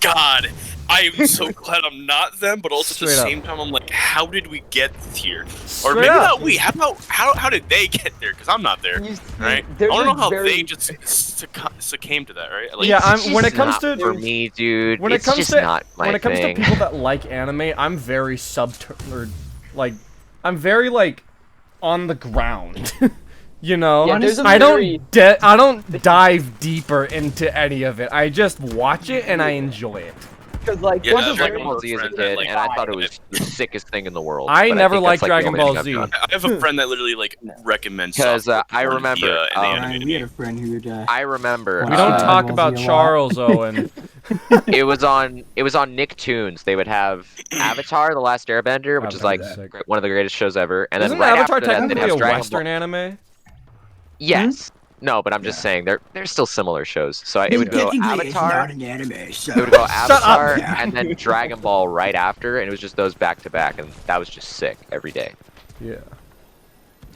God, I am so glad I'm not them, but also Straight at the up. same time, I'm like, how did we get here? Or Straight maybe up. not we. How did they get there? Because I'm not there. You see, Right? I there's want to a know how very- they just succumbed to that, right? Like, Yeah, It's when just it comes not to for me, dude. when it It's comes just to not my when it comes thing. to people that like anime, I'm very like I'm very like on the ground. You know, Yeah, there's a I very- don't dive deeper into any of it. I just watch it and I enjoy it. Because like, Yeah, there's a Dragon very- Ball Z as a friend that, kid, like, and I thought it was the sickest thing in the world. I but never think liked that's, like, the Dragon only Ball thing I've Z. done. I have a friend that literally like recommends 'Cause, stuff I for remember, the, and they um, animated We me. had a friend who would I remember. We don't Uh, talk Ball about Z a lot. Charles Owen. It was on Nicktoons. They would have Avatar: The Last Airbender, which is like Avatar's sick. one of the greatest shows ever, and Isn't then right Avatar after that, they'd technically have a Dragon Western Ball. anime? Yes. No, but I'm just saying they're still similar shows. So it would go Avatar. an anime, It would go Avatar up. and then Dragon Ball right after, and it was just those back to back, and that was just sick every day. Yeah.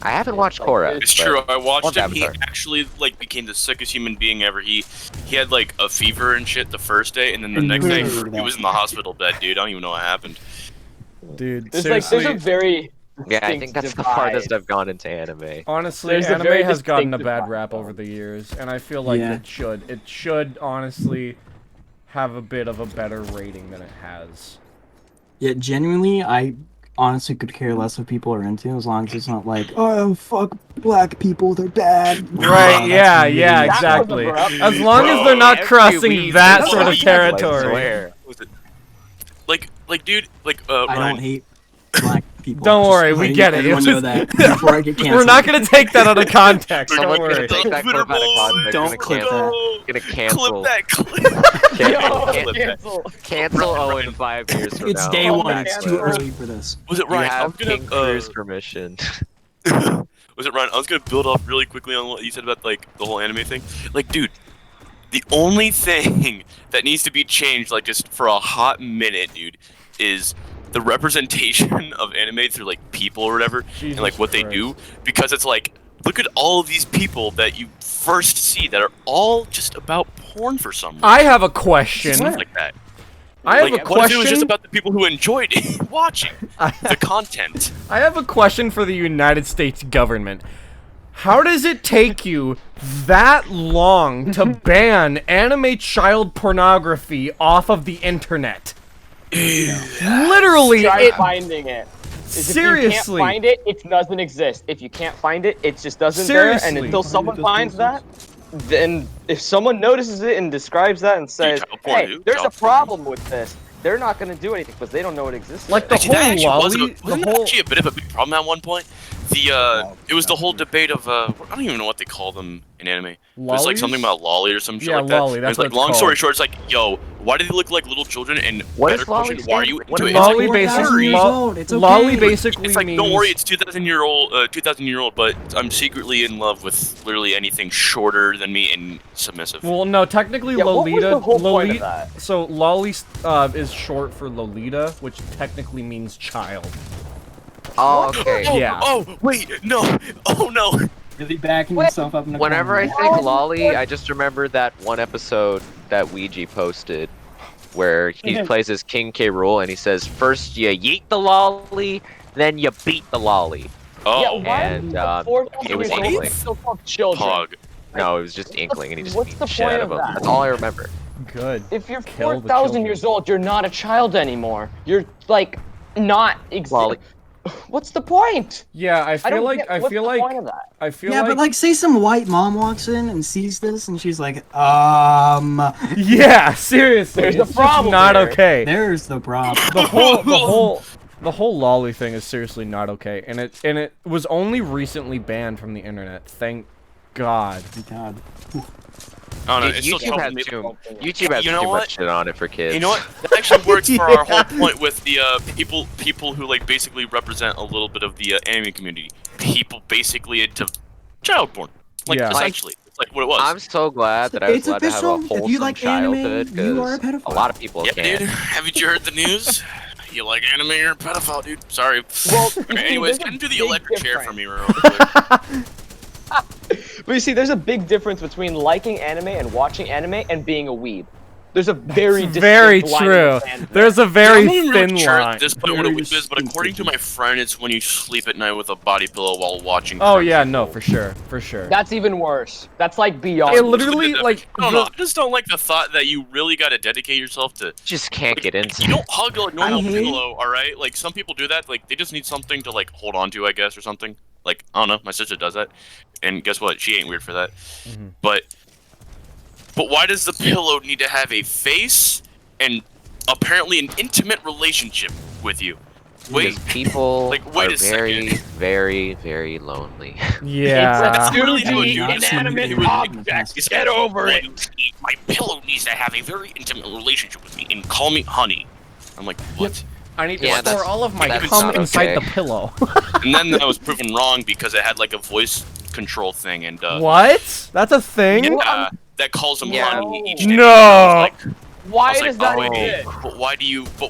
I haven't watched Korra. It's but- true. I watched Love him. He Avatar. actually like became the sickest human being ever. He had like a fever and shit the first day, and then the next day he was in the hospital bed, dude. I don't even know what happened. Dude, There's seriously. a very Yeah, I distinct think that's the divide. farthest I've gone into anime. Honestly, There's a anime very has gotten a distinctive bad rap vibe. over the years, and I feel like Yeah. it should. It should honestly have a bit of a better rating than it has. Yeah, genuinely, I honestly could care less what people are into as long as it's not like, oh, fuck black people, they're bad. Right? That's Yeah, really- yeah, That was exactly. abrupt. As long as they're not Every crossing week, that that's sort what of he does, I territory. swear. Was it like dude, like I Ryan, don't hate black people. Don't Just worry, we letting get it. Everyone It's know just- that before I get canceled. We're not gonna take that out of context. Don't Someone's worry. gonna take that clip out of context. Don't gonna clip cancel, that. Gonna cancel. Clip that clip. Cancel, Cancel. cancel Owen 5 years from It's now. day Oh, one. man. It's too early for this. Was it You Ryan? I have was gonna King Crew's permission. was it Ryan? I was gonna build off really quickly on what you said about like the whole anime thing. Like, dude, the only thing that needs to be changed, like just for a hot minute, dude, is the representation of anime through like people or whatever, and like what they do. Because it's like, look at all of these people that you first see that are all just about porn for some reason. I have a question. Stuff like that. I have Like, a what if it was just question. about the people who enjoyed watching the content? I have a question for the United States government. How does it take you that long to ban anime child pornography off of the internet? Literally, Try it finding it. If seriously. you can't find it, it doesn't exist. If you can't find it, it just doesn't there. And Seriously. until someone finds that, then if someone notices it and describes that and says, child porn, "Hey, dude. there's a Child porn. problem with this," they're not gonna do anything because they don't know it exists. Like the yet. Actually, that whole actually lolly, wasn't the whole actually a bit of a big problem at one point. it was the whole debate of I don't even know what they call them in anime. It was like something Lollies? about lolly or some shit Yeah, like that. lolly, that's And it's like what it's long story called. short, it's like, yo, why do they look like little children? And What better is lolly question, why are you stand- what into is it? It's Lolly like, basically, 4,000 years old, it's okay. lolly basically it's like, means. don't worry, it's 2,000-year-old, but I'm secretly in love with literally anything shorter than me and submissive. Well, no, technically Yeah, what was Lolita. the whole point of Lolita. that? So lolly is short for Lolita, which technically means child. Oh, okay. Oh, Yeah. oh, wait, no. Oh, no. Really backing Wait, himself up in the Whenever I corner. think lolly, I just remember that one episode that Ouija posted where he plays as King K. Rool and he says, first you yeet the lolly, then you beat the lolly. Oh, Yeah, why and, are 4,000 it was years old Inkling. still called children? Pog. No, it was just Inkling and he just What's beat the the shit point out of of him. that? That's all I remember. Good. If you're Kill the 4,000 children. years old, you're not a child anymore. You're like not Lolly. What's the point? Yeah, I I feel don't like get, I what's feel the like point of that? I feel Yeah, like but like, say some white mom walks in and sees this, and she's like, yeah, seriously, There's a it's just problem not here. okay. there's the problem. The whole lolly thing is seriously not okay, and it was only recently banned from the internet. Thank God. God. Oh, no, Dude, it's still YouTube has trouble. YouTube has You know too what? much shit on it for kids. You know what? That actually works for our whole point with the people who like basically represent a little bit of the anime community. People basically into child porn, like Yeah. essentially, it's like what it was. I'm so glad that I was It's allowed to have a official. If you wholesome like anime, childhood you are a because pedophile. a lot of people Yeah, can't. dude. Haven't you heard the news? You like anime, you're a pedophile, dude. Sorry. Well, Okay, anyways, there's a get into the big electric chair for difference. me, real quick. But you see, there's a big difference between liking anime and watching anime and being a weeb. There's a very distinct Very line in true. the sand. There's a I'm very not even thin really sure line. at this point what a Very weeb is, but according to distinctive. my friend, it's when you sleep at night with a body pillow while watching. Oh yeah, Crunchyroll. no, for sure, for sure. That's even worse. That's like beyond. It literally like I don't know. I just don't like the thought that you really got to dedicate yourself to. Just can't get into You don't hug a normal hate- pillow, all right? Like some people do that. Like they just need something to like hold on to, I guess, or something. Like I don't know. My sister does that, and guess what? She ain't weird for that. Mhm. But why does the pillow need to have a face and apparently an intimate relationship with you? Wait, because people like, wait are a very, second. very, very lonely. Yeah. that's really I what do you not see inanimate anything wrong with object. this. Get over it. My pillow needs to have a very intimate relationship with me and call me honey. I'm like, what? I need to Yeah, store that's- all of my that's cum not inside okay. the pillow. And then I was proven wrong because it had like a voice control thing and What? That's a thing? yeah, that calls him Yeah. honey each day. No. I was Why like, does that wait, exist? but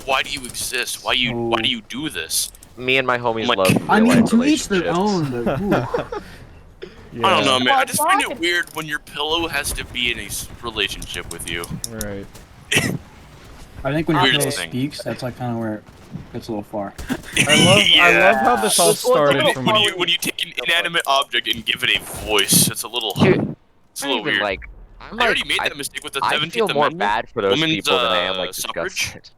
why do you exist? Why do you do this? Me and my homies Like- love real I mean, life to each their relationships. own, but ooh. Yeah. I don't know, man. I Well, just find why? it weird when your pillow has to be in a relationship with you. Right. I think when your Weirdest pillow thing. speaks, that's like kind of where it gets a little far. I love how this all This was a started little from. When you take an inanimate object and give it a voice, it's a little Dude, it's a I little even weird. like. I'm I already like, made I, that mistake with the I 17th feel more Amendment. bad for those Women's, people than I am like suffrage? disgusted.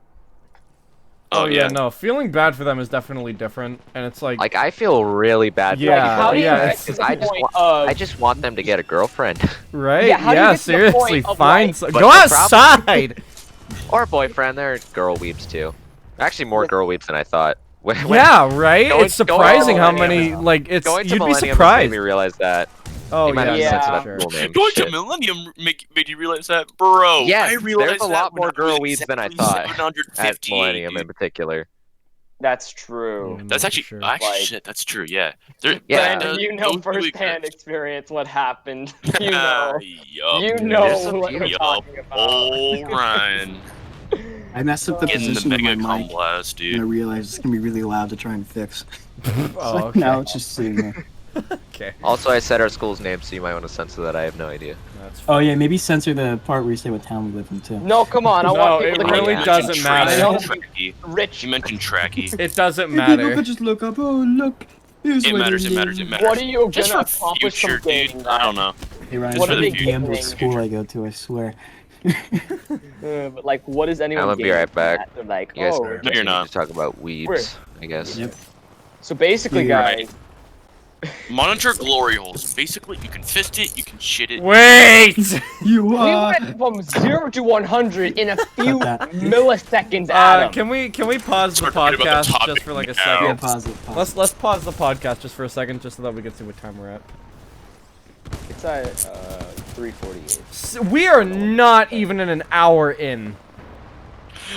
Oh yeah, no. Feeling bad for them is definitely different, and it's like, Like I feel really bad. Yeah, for How do you yeah, get it's- to the I just point want, of I just want them to get a girlfriend right? Yeah, how do you Yeah, get to the point seriously, of, find like- some- But go the problem- outside. or a boyfriend. They're girl weeps too. Actually, more girl weeps than I thought. When- Yeah, right. Going- It's surprising going how to many Millennium. like it's. Going to You'd be Millennium has made surprised. me realize that. Oh They might have yeah, Yeah. sense for of sure. that cool name. Going Shit. to Millennium made you realize that, bro. Yes, I there's realized a lot that when more I girl was weeds than I exactly thought. At 750, Millennium in dude. particular. that's true. Yeah, no, That's for actually sure. actually Like- shit. That's true. Yeah. There, Yeah. Brandon, you know those do firsthand exist. experience what happened. You know. Yup. You There's know some what we're few. talking about. Oh, Ryan. I messed up the Getting the position of my mega com mic, blast, and I dude. realized it's gonna be really loud to try and fix. Oh, okay. Now it's just sitting there. Okay. Also, I said our school's name, so you might want to censor that. I have no idea. That's Oh yeah, maybe censor the part where you say what town we live in too. No, come on. I No, want it people to really get doesn't Tracky. matter. I know. Tracky. Rich. You mentioned Tracky. It doesn't Hey, people matter. could just look up. Oh look, here's It what matters. it It matters. is. It matters. What are you Just gonna for accomplish future, someday? dude. I don't know. Hey Ryan, What it's are the they DM doing? the school I go to. I swear. But like, what is anyone? I'm gonna be gaining right from back. that? They're like, You guys oh. are No, you're not. to talk about weebs, Where? I guess. Yep. So basically, You're guys, Monitor glory holes. Basically, you can fist it, you can shit it. Wait! You We went from 0 to 100 in a few that. milliseconds, Adam. Can we pause the Start talking about the podcast topic just for like a now. Yeah, second? pause it. Let's pause the podcast just for a second, just so that we can see what time we're at. It's at 3:48. We are not even in an hour in.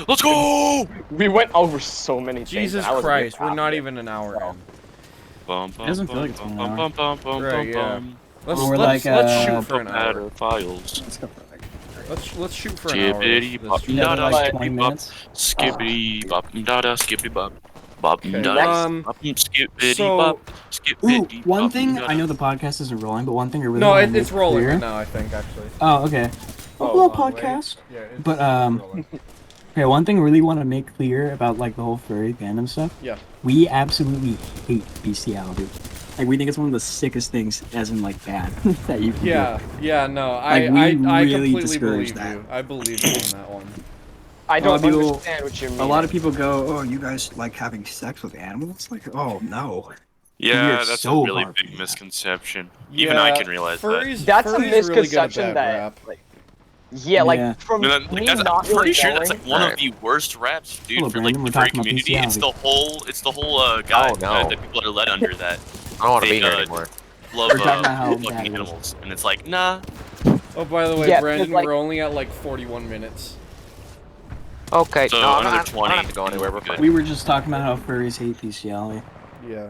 Let's go! We went over so many things. Jesus and I was a bit Christ, we're proud not of it. even an hour in. Bum, bum, doesn't feel like it's bum, been an bum, bum, bum, Right, bum, yeah. bum. Let's Or let's like, shoot for an hour. Matter files. Let's go for like, Let's shoot for an hour. Skibbity This- bop this- yeah, da like da 20 minutes. skibbity bop da da skibbity bop bop Okay, da da um, skibbity so- bop Ooh, skibbity one bop, thing, da, I da. know the podcast isn't rolling, but one thing I really No, want to it's rolling clear. right now, I think, actually. Oh, okay. Oh, Hello, wait. podcast. Yeah, it's But, rolling. Okay, one thing I really want to make clear about like the whole furry fandom stuff. Yeah. We absolutely hate bestiality. Like we think it's one of the sickest things, as in like bad, that you can Yeah, do. yeah, no, Like, I we really completely discourage believe that. you. I believe you on that one. I A lot of don't people- understand what you mean. A lot of people go, "Oh, you guys like having sex with animals?" Like, oh no. Yeah, It's that's so a really hard big for that. misconception. Even I can realize that. Furries, That's a furries really get misconception bad that, rap. like, yeah, like Yeah. from No, that- me like, that's, not I'm pretty really sure that's knowing- like one Alright. of the worst raps, dude, Hello, for like Brandon, we're the furry talking about community. It's the whole guy Oh, no. that people are led under that I don't want to They, be here uh, anymore. love We're talking about how fucking bad it is. animals, and it's like, nah. Oh, by the way, Yeah, 'cause, Brandon, like- we're only at like 41 minutes. Okay, So, no, I another don't 20, have to go anywhere. We're good. fine. We were just talking about how furries hate bestiality. Yeah.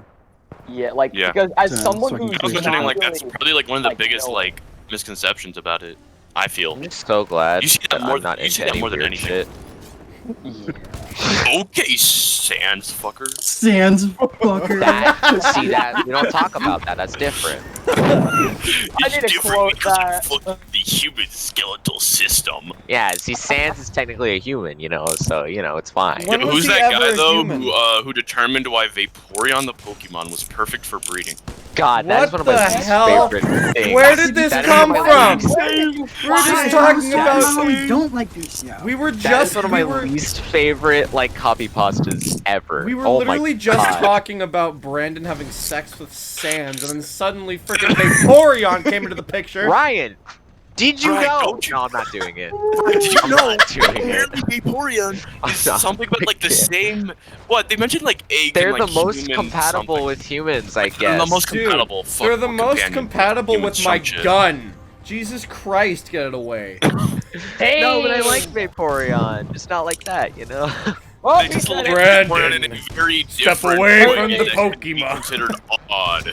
Yeah, like Yeah. because as So- someone so I can who's I was Not mentioning not like that's really- probably like one of the like, biggest no. like misconceptions about it. I feel. I'm just so glad You see that that more I'm not you see into that any more than weird anything. shit. Okay, sans fucker. Sans fucker. That, see that? We don't talk about that. That's different. It's need to different quote because that. it fucked the human skeletal system. Yeah, see, Sans is technically a human, you know, so you know it's fine. When Yeah, was who's he that ever guy a though human? who determined why Vaporeon the Pokemon was perfect for breeding? God, that is What one of my the least hell? favorite things. Where did this That is come one of my from? least- We were just talking about. we don't like bestiality. We were That just. is one of my we were, least favorite like copy pastas ever. we were Oh my literally just God. talking about Brandon having sex with Sans, and then suddenly freaking Vaporeon came into the picture. Ryan, did you Right, know? don't you- No, I'm not doing it. Did you I'm know not doing it. apparently Vaporeon I'm is not something but like the doing it. same? What they mentioned like egg. They're and, like, the most human compatible something. with humans, I They're guess. the most Dude, compatible. They're the most companion compatible human with my some shit. gun. Jesus Christ, get it away. Hey! No, but I like Vaporeon. Just not like that, you know? Oh, They he just said look it. Brandon, Vaporeon in a very step different away way from the that could be Pokemon. Considered odd.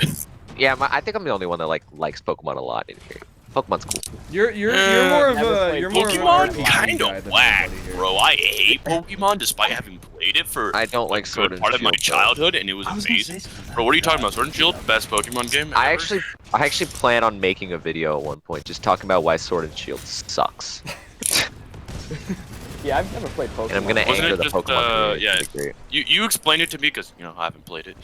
Yeah, I think I'm the only one that likes Pokemon a lot in here. Pokemon's cool. You're more of Never a played you're more of an Pokemon RPG kind guy of than whack, anybody here. bro. I hate Pokemon despite having played it for I don't like a Sword good and part of my Shield, though. childhood, and it was I was gonna amazing. say something. Bro, what are you talking about? Sword and Shield, best Pokemon game. I ever? actually plan on making a video at one point just talking about why Sword and Shield sucks. Yeah, I've never played Pokemon. And I'm gonna Wasn't anger it the just, Pokemon community. yeah, It's gonna be great. You explained it to me because you know I haven't played it.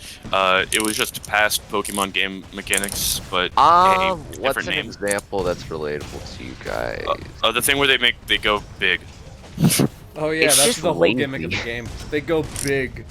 It was just past Pokemon game mechanics, but What's different an name. example that's relatable to you guys? The thing where they go big. Oh yeah, It's that's just the whole lazy. gimmick of the game. They go big.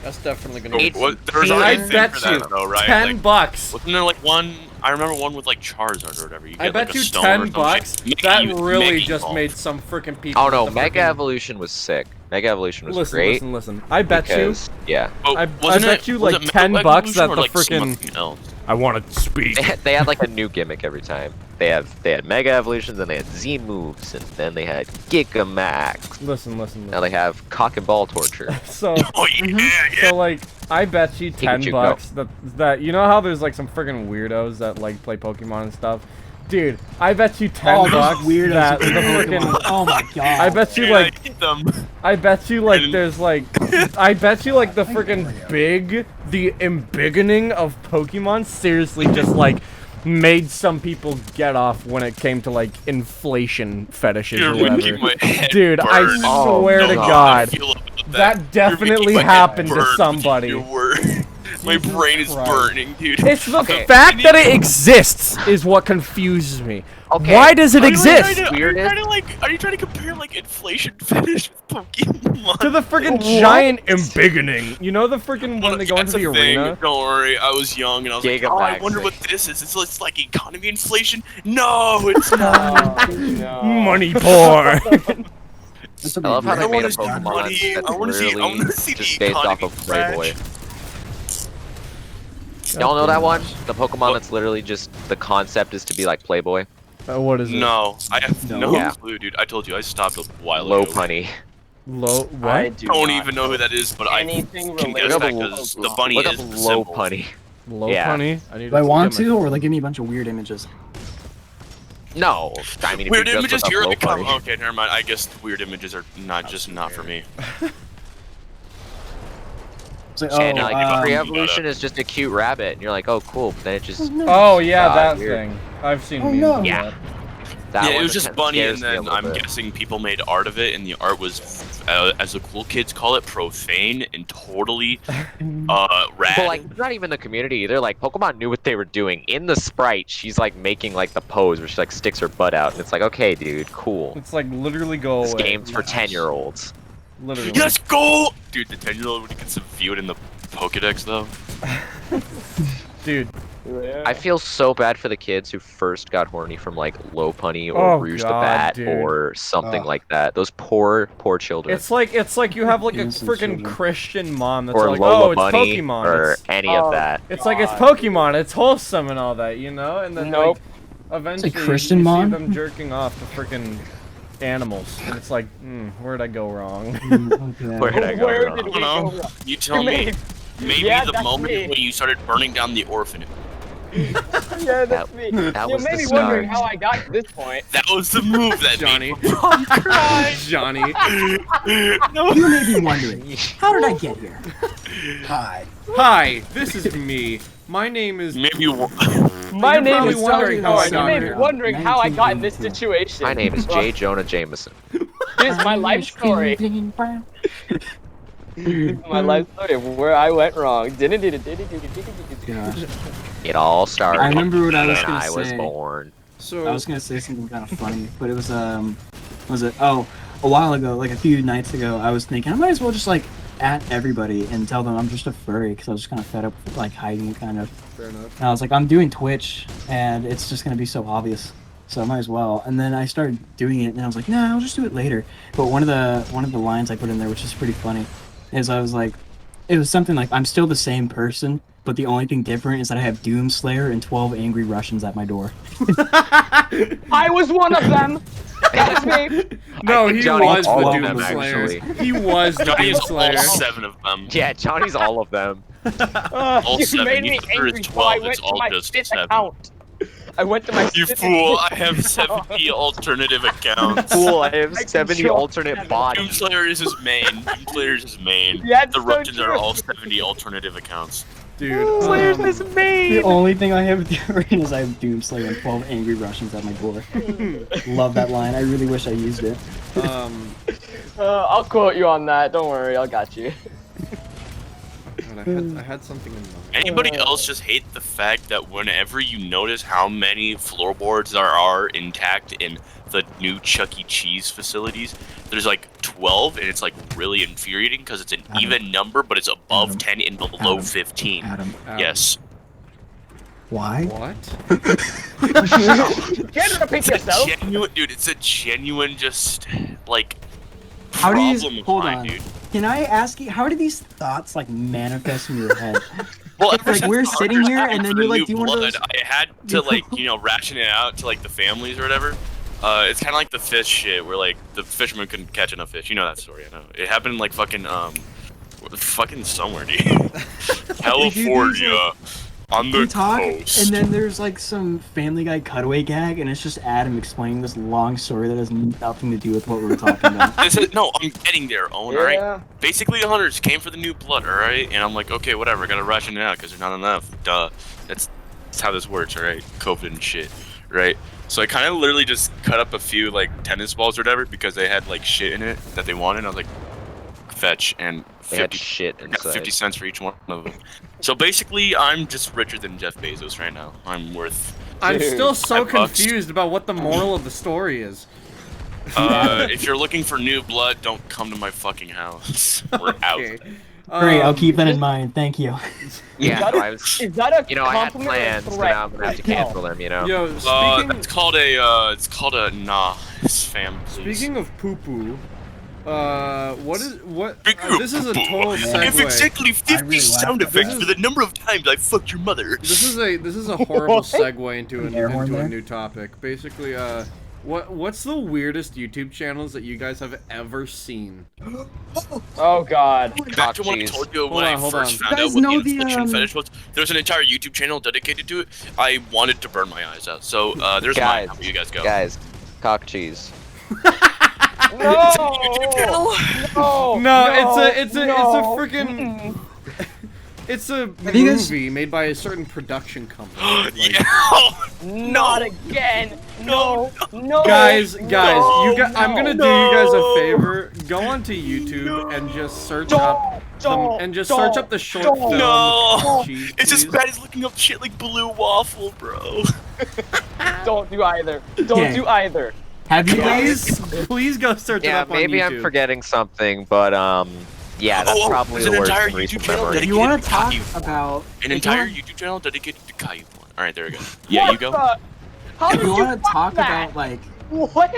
That's definitely gonna. It's- What, there was I already a thing bet for that you though, right? $10. Wasn't there like one? I remember one with like Charizard or whatever. You get, I bet like, a you stone or some $10. shit. That Mega- really Mega just Evolve. made some freaking people. Oh no, with the Mega freaking- Evolution was sick. Mega Evolution was Listen, great. listen. I bet you. because, yeah. Oh, I wasn't bet it- you, was like, it Mega $10 Evolution that or, the like, frickin- something else? I want to speak. They had like a new gimmick every time. They had Mega Evolutions, then they had Z moves, and then they had Gigamax. Listen. Now they have cock and ball torture. So, Oh yeah. so like, I bet you Pikachu, $10 that you know how there's like some freaking weirdos that like play Pokemon and stuff. Dude, I bet you $10 weirdos that the who play freaking. Pokemon. Oh my god. I bet you Yeah, like. I hate them. I bet you like And- there's like I bet you like the freaking the embiggening of Pokemon seriously just like made some people get off when it came to like inflation fetishes You're or whatever. making my head Dude, I burn. Oh, swear to no. God, I feel about that You're definitely making my head happened to burn with somebody. your word. My Jesus brain is Christ. burning, dude. It's the Okay. fact that it exists is what confuses me. Okay. Why does it Are you exist? trying to- Weirdest. Are you trying to compare like inflation fetish with Pokemon? To the friggin' giant embiggening. You know the friggin' Well, when they go into that's the thing. arena? Don't worry, I was young and I was like, oh, I wonder what this is. It's like economy inflation. No, it's not. Oh, no. Money poor. That's what I love how do. they I made a wanna see Pokemon money. that's I wanna see literally the just based off economy of Playboy. crash. Y'all know that one? The Pokemon that's literally just the concept is to be like Playboy. What is it? No, I have no Yeah. clue, dude. I told you, I stopped a while Low ago. punny. Low what? I do Don't not even know who that is, but I anything can guess related that to because the Pokemon. bunny Look is up the low symbol. punny. Low Yeah. punny? I need Do I want get to, or like give me a bunch of weird images? No, I mean if Weird you just images look up here low they come. punny. Okay, never mind. I guess weird images are not not for me. It's like, And like um, pre-evolution is just a cute rabbit, and you're like, oh cool, but then it just Oh yeah, God, that weird. thing. I've seen Oh, memes no. of Yeah. that. that Yeah, it one was just kinda bunny, and scares me a then little I'm bit. guessing people made art of it, and the art was, as the cool kids call it, profane and totally rad. But like, it's not even the community either. Like, Pokemon knew what they were doing. In the sprite, she's like making like the pose where she like sticks her butt out, and it's like, okay, dude, cool. It's like literally go This away. game's for 10-year-olds. Literally. Let's go, dude. The 10-year-old when he gets to view it in the Pokedex, though. Dude. I feel so bad for the kids who first got horny from like Low Punny or Oh, Rouge the God, Bat dude. or something Ugh. like that. Those poor children. It's like you have like a Innocent freaking children. Christian mom that's or like, Lola oh, it's Bunny Pokemon. or It's, any of that. it's like it's God. Pokemon. It's wholesome and all that, you know. And then Nope. like eventually Christian you mom? see them jerking off to freaking animals, and it's like, where'd I go wrong? Where did I go Where wrong? did I we don't know. go wrong? You tell You me. made- Maybe Yeah, the that's moment me. when you started burning down the orphanage. Yeah, that's me. that You was made the me wondering start. how I got to this point. That was the move that Johnny. made me cry. Johnny. No. You may be wondering, how did I get here? Hi. Hi, this is me. My name is. Maybe you. My You're name probably is wondering how I You got may be here. wondering how I got in this situation. My name is J. Jonah Jameson. Here's my life story. My life story of where I went wrong. Gosh. It all started I remember what I was when gonna I was say. born. So. I was gonna say something kind of funny, but it was a while ago, like a few nights ago, I was thinking I might as well just like at everybody and tell them I'm just a furry because I was just kind of fed up with like hiding it kind of. Fair enough. And I was like, I'm doing Twitch and it's just gonna be so obvious, so I might as well. And then I started doing it and I was like, nah, I'll just do it later. But one of the lines I put in there, which is pretty funny, is I was like, it was something like, I'm still the same person, but the only thing different is that I have Doomslayer and 12 angry Russians at my door. I was one of them. That was me. No, think he Johnny was the all of Doom them, Slayer. actually. He was the Johnny Doom is all Slayer. 7 of them. Yeah, Johnny's all of them. All You 7. made me Even if there is angry, so 12, I it's went to all my just fifth 7. account. I went to my You fifth fool! account. I have 70 alternative accounts. Cool, I have I 70 control alternate them. bodies. Doomslayer is his main. Doomslayer is his main. Yeah, it's The so Russians are true. all 70 alternative accounts. Dude. Slayer's his The main. only thing I have different is I have Doomslayer and 12 angry Russians at my door. Love that line. I really wish I used it. I'll quote you on that. Don't worry, I got you. God, I had something in mind. Anybody else just hate the fact that whenever you notice how many floorboards there are intact in the new Chuck E. Cheese facilities, there's like 12, and it's like really infuriating because it's an Adam. even number, but it's above Adam. 10 and below Adam. 15. Adam, Yes. why? What? Can you repeat It's a yourself? genuine, dude. It's a genuine, just like How do problem you of hold mine, on? dude. Can I ask you, how do these thoughts like manifest in your head? Well, ever Like, since we're the sitting hunters here, came and then for you're the like, new do you want blood, those- I had to like, ration it out to like the families or whatever. It's kind of like the fish shit, where like the fishermen couldn't catch enough fish. You know that story, I know. It happened like fucking somewhere, dude. California, on the We talk, coast. and then there's like some Family Guy cutaway gag, and it's just Adam explaining this long story that has nothing to do with what we were talking about. No, I'm getting there, Owen. All right. Basically, the hunters came for the new blood. All right, and I'm like, okay, whatever. Gotta ration it out because there's not enough. Duh. That's how this works. All right. COVID and shit. Right. So I kind of literally just cut up a few like tennis balls or whatever because they had like shit in it that they wanted. I was like, fetch, and They had 50, shit got inside. 50 cents for each one of them. So basically, I'm just richer than Jeff Bezos right now. I'm worth. I'm Dude, still so $5. confused about what the moral of the story is. If you're looking for new blood, don't come to my fucking house. We're out. Okay. Great, I'll keep that in just- mind. Thank you. Yeah, Is that no, a- I was. Is that a You know, I had compliment or a plans, but threat? now I'm gonna have to cancel them. You know. Yo, speaking That's called a nah, fam. Please. speaking of poo poo, what? Speaking of This is a poo-poo, total I have segue. exactly 50 really sound laughed at effects that. for the number of times I fucked your mother. This is a horrible What? segue into An air horn a there? new topic. Basically, what's the weirdest YouTube channels that you guys have ever seen? Oh God. Back to what I Jeez. told you Hold when on, I hold first on. found You out guys what know the the, infliction fetish was. There's an entire YouTube channel dedicated to it. I wanted to burn my eyes out. So there's mine. Guys, How about you guys go? Guys, cock cheese. No. No, it's a no. freaking it's a Have you guys- movie made by a certain production company. Like, Yeah. Not again. No. No. Guys, no, I'm gonna do you guys a favor. Go onto YouTube and just search up the short film. No. Cheese, It's as please. bad as looking up shit like Blue Waffle, bro. Don't do either. Don't Okay. do either. Have you guys? Please go search it Yeah, up on maybe YouTube. I'm forgetting something, but yeah, that's probably there's the an worst entire in recent YouTube channel memory. If you want to talk Caillou porn. about, An if entire you YouTube channel dedicated to Caillou porn. All right, there we go. Yeah, What you go. the- How if did you you want to talk that? about like, What?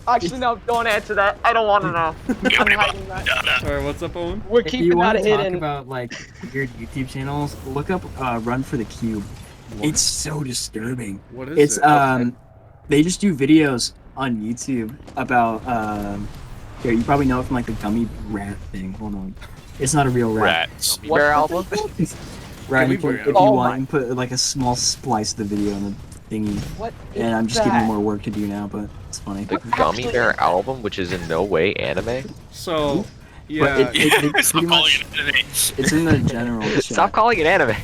Actually, no. Don't answer that. I don't want to know. I'm hiding that. Alright, what's up, Owen? We're if you keeping want that to talk hidden. about like weird YouTube channels, look up Run for the Cube. It's so disturbing. What is It's it? they just do videos on YouTube about here, you probably know it from like the gummy rat thing. Hold on. It's not a real rat. Rats. What Bear the album? Right, Gummy you can- bear. if you Oh want, my- you can put like a small splice of the video in the thingy. What is And I'm just that? giving you more work to do now, but it's funny. The Gummy Bear album, which is in no way anime. So, But yeah, it Stop pretty calling much, it anime. it's in the general Stop chat. calling it anime.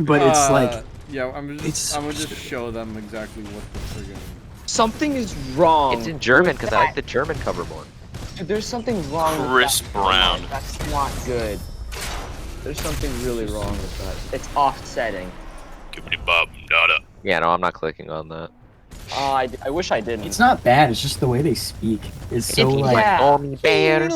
But it's like, yeah, I'm it's- gonna just show them exactly what the friggin' Something is wrong. It's in German with because I like that. the German cover more. Dude, there's something wrong Chris with that. Brown. That's not good. There's something really wrong with that. It's offsetting. Gibbity bob dada. Yeah, no, I'm not clicking on that. I wish I didn't. it's not bad. It's just the way they speak. It's so It's like, Yeah. Gummy bears.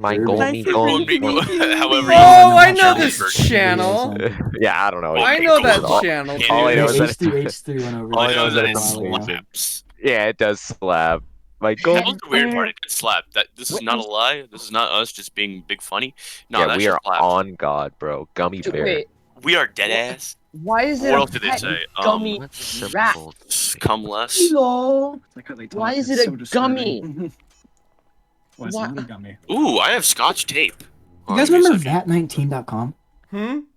My disturbing. gummy. However, Oh, I I'm know not this sure. channel. Yeah, I don't know. I know that All- channel. all I know is that H3 went over all I this know a is that while it's ago. slaps. Yeah, it does slap. My That gummy. was the weird part. It did slap. That this is not a lie. This is not us just being big funny. No, Yeah, that we shit are slapped. on God, bro. Gummy Dude, bear. wait, We are dead ass. why is it What a else did they pet say? gummy What's rat? simple? Come less. Hello. Like how they talk, Why is it's it so a disturbing. gummy? Well, it's What? not a gummy. Ooh, I have Scotch tape. You guys Hold on, remember give me a second. vat19.com?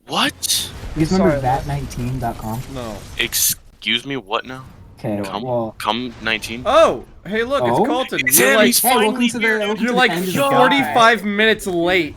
What? You guys remember Sorry. vat19.com? No. Excuse me. What now? Okay, well, Come 19. Oh, hey, look, it's Oh? Colton. It's You're him, like, he's hey, welcome finally to the here. welcome to you're the like end of the guy. 45 minutes late.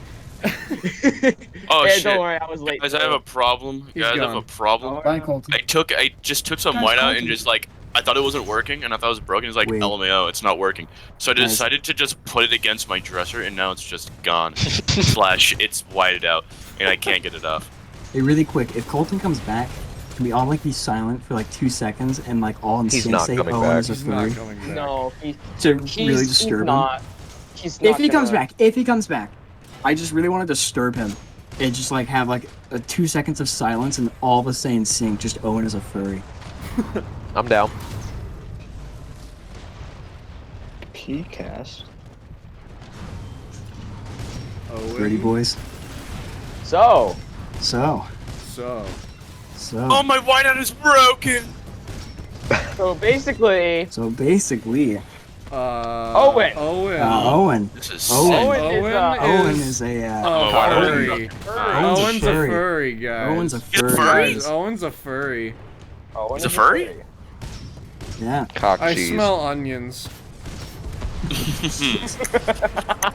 Oh Yeah, shit. don't worry, I was late. Guys, I have a problem. He's Guys, I have gone. a problem. Bye, Colton. I just took some Guys, white out Colton. and just like I thought it wasn't working and I thought it was broken. It's like Wait. LMAO, it's not working. So I Guys. decided to just put it against my dresser and now it's just gone. Slash, it's whited out and I can't get it off. Hey, really quick, if Colton comes back, can we all like be silent for like 2 seconds and like all in He's sync not say coming Owen back. is a He's not furry? coming back. No, To he's really disturb him. not. He's not If he comes gonna- back, if he comes back, I just really want to disturb him and just like have like a 2 seconds of silence and all of us say in sync, just Owen is a furry. I'm down. P-cast. Oh, Pretty boys. So, So, So, Oh, my whiteout is broken! so basically, basically, Owen. Owen. Owen. This is Owen. sick. Owen Owen is a a why don't furry. you- Owen's a Owen's a furry. furry, guys. Owen's a He's a furry. furry? Guys, Owen's a furry. Owen He's a is furry? Yeah. Cock I cheese. smell onions.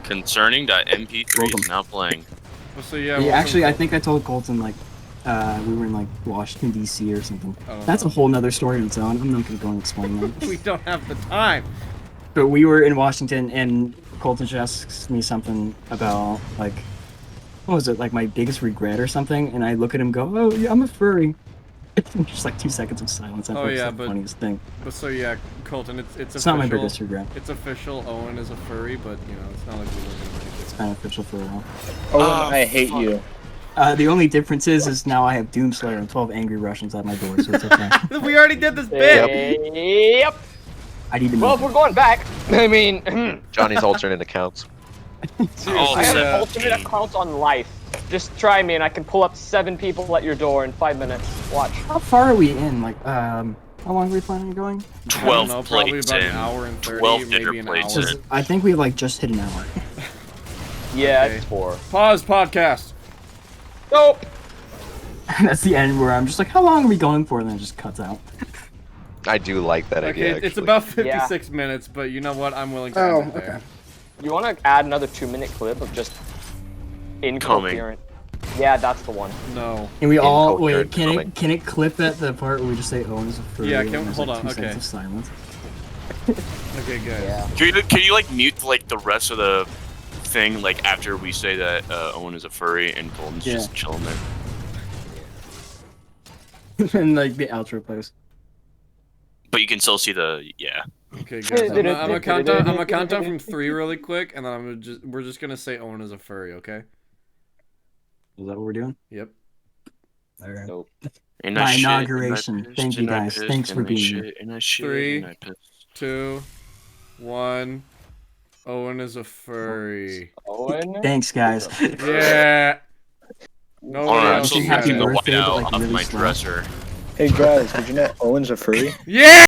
Concerning.mp3 Welcome. is now playing. So yeah. Yeah, welcome actually, to- I think I told Colton like we were in like Washington D.C. or something. Oh. That's a whole nother story on its own. I'm not gonna go and explain that. we don't have the time. But we were in Washington, and Colton just asked me something about, like, what was it, like my biggest regret or something? And I look at him go, oh, yeah, I'm a furry. Just like 2 seconds of silence. I thought it was the funniest thing. But so yeah, Colton, it's It's official. not my biggest regret. It's official. Owen is a furry, but you know, it's not like we live in It's kind of official for a while. Owen, I hate you. The only difference is now I have Doomslayer and 12 angry Russians at my door, so it's okay. We already did this bit. Yep. I need to Well, if we're going back, I mean, Johnny's alternate accounts. seriously, Oh, I have yeah. alternate accounts on life. Just try me, and I can pull up 7 people at your door in 5 minutes. Watch. How far are we in? Like, how long are we planning on going? I don't 12 know, probably plates about an in. hour and 30, 12 dinner maybe an plates hour. in. Because I think we like just hit an hour. Yeah, Okay. it's 4. Pause podcast. Nope. And that's the end where I'm just like, how long are we going for? And then it just cuts out. I do like that Okay, idea. it's actually. about 56 minutes, but you know what? I'm willing to end it there. You want to add another 2-minute clip of just incoherent? Yeah, that's the one. No. And we all Incoherent wait. Can comment. it clip at the part where we just say Owen is a furry? Yeah, and can- there's, hold like, on, 2 okay. seconds of silence. Okay, guys. Yeah. Can you like mute like the rest of the thing like after we say that Owen is a furry and Golden's Yeah. just chilling there? And like the outro plays. But you can still see the Okay, guys. I'm gonna count down. I'm gonna count down from 3 really quick, and then we're just gonna say Owen is a furry, okay? Is that what we're doing? Yep. Alright. Nope. And My I shit, inauguration. and I pissed, Thank you, and I guys. pissed, Thanks for and I being here. shit, and I shit, 3, and I pissed. 2, 1. Owen is a furry. Owen. Thanks, guys. Yeah. Nobody Hold on, I'm else still Happy got taking the it. birthday, white but, out like, of really my slow. dresser. Hey guys, did you know Owen's a furry? Yeah.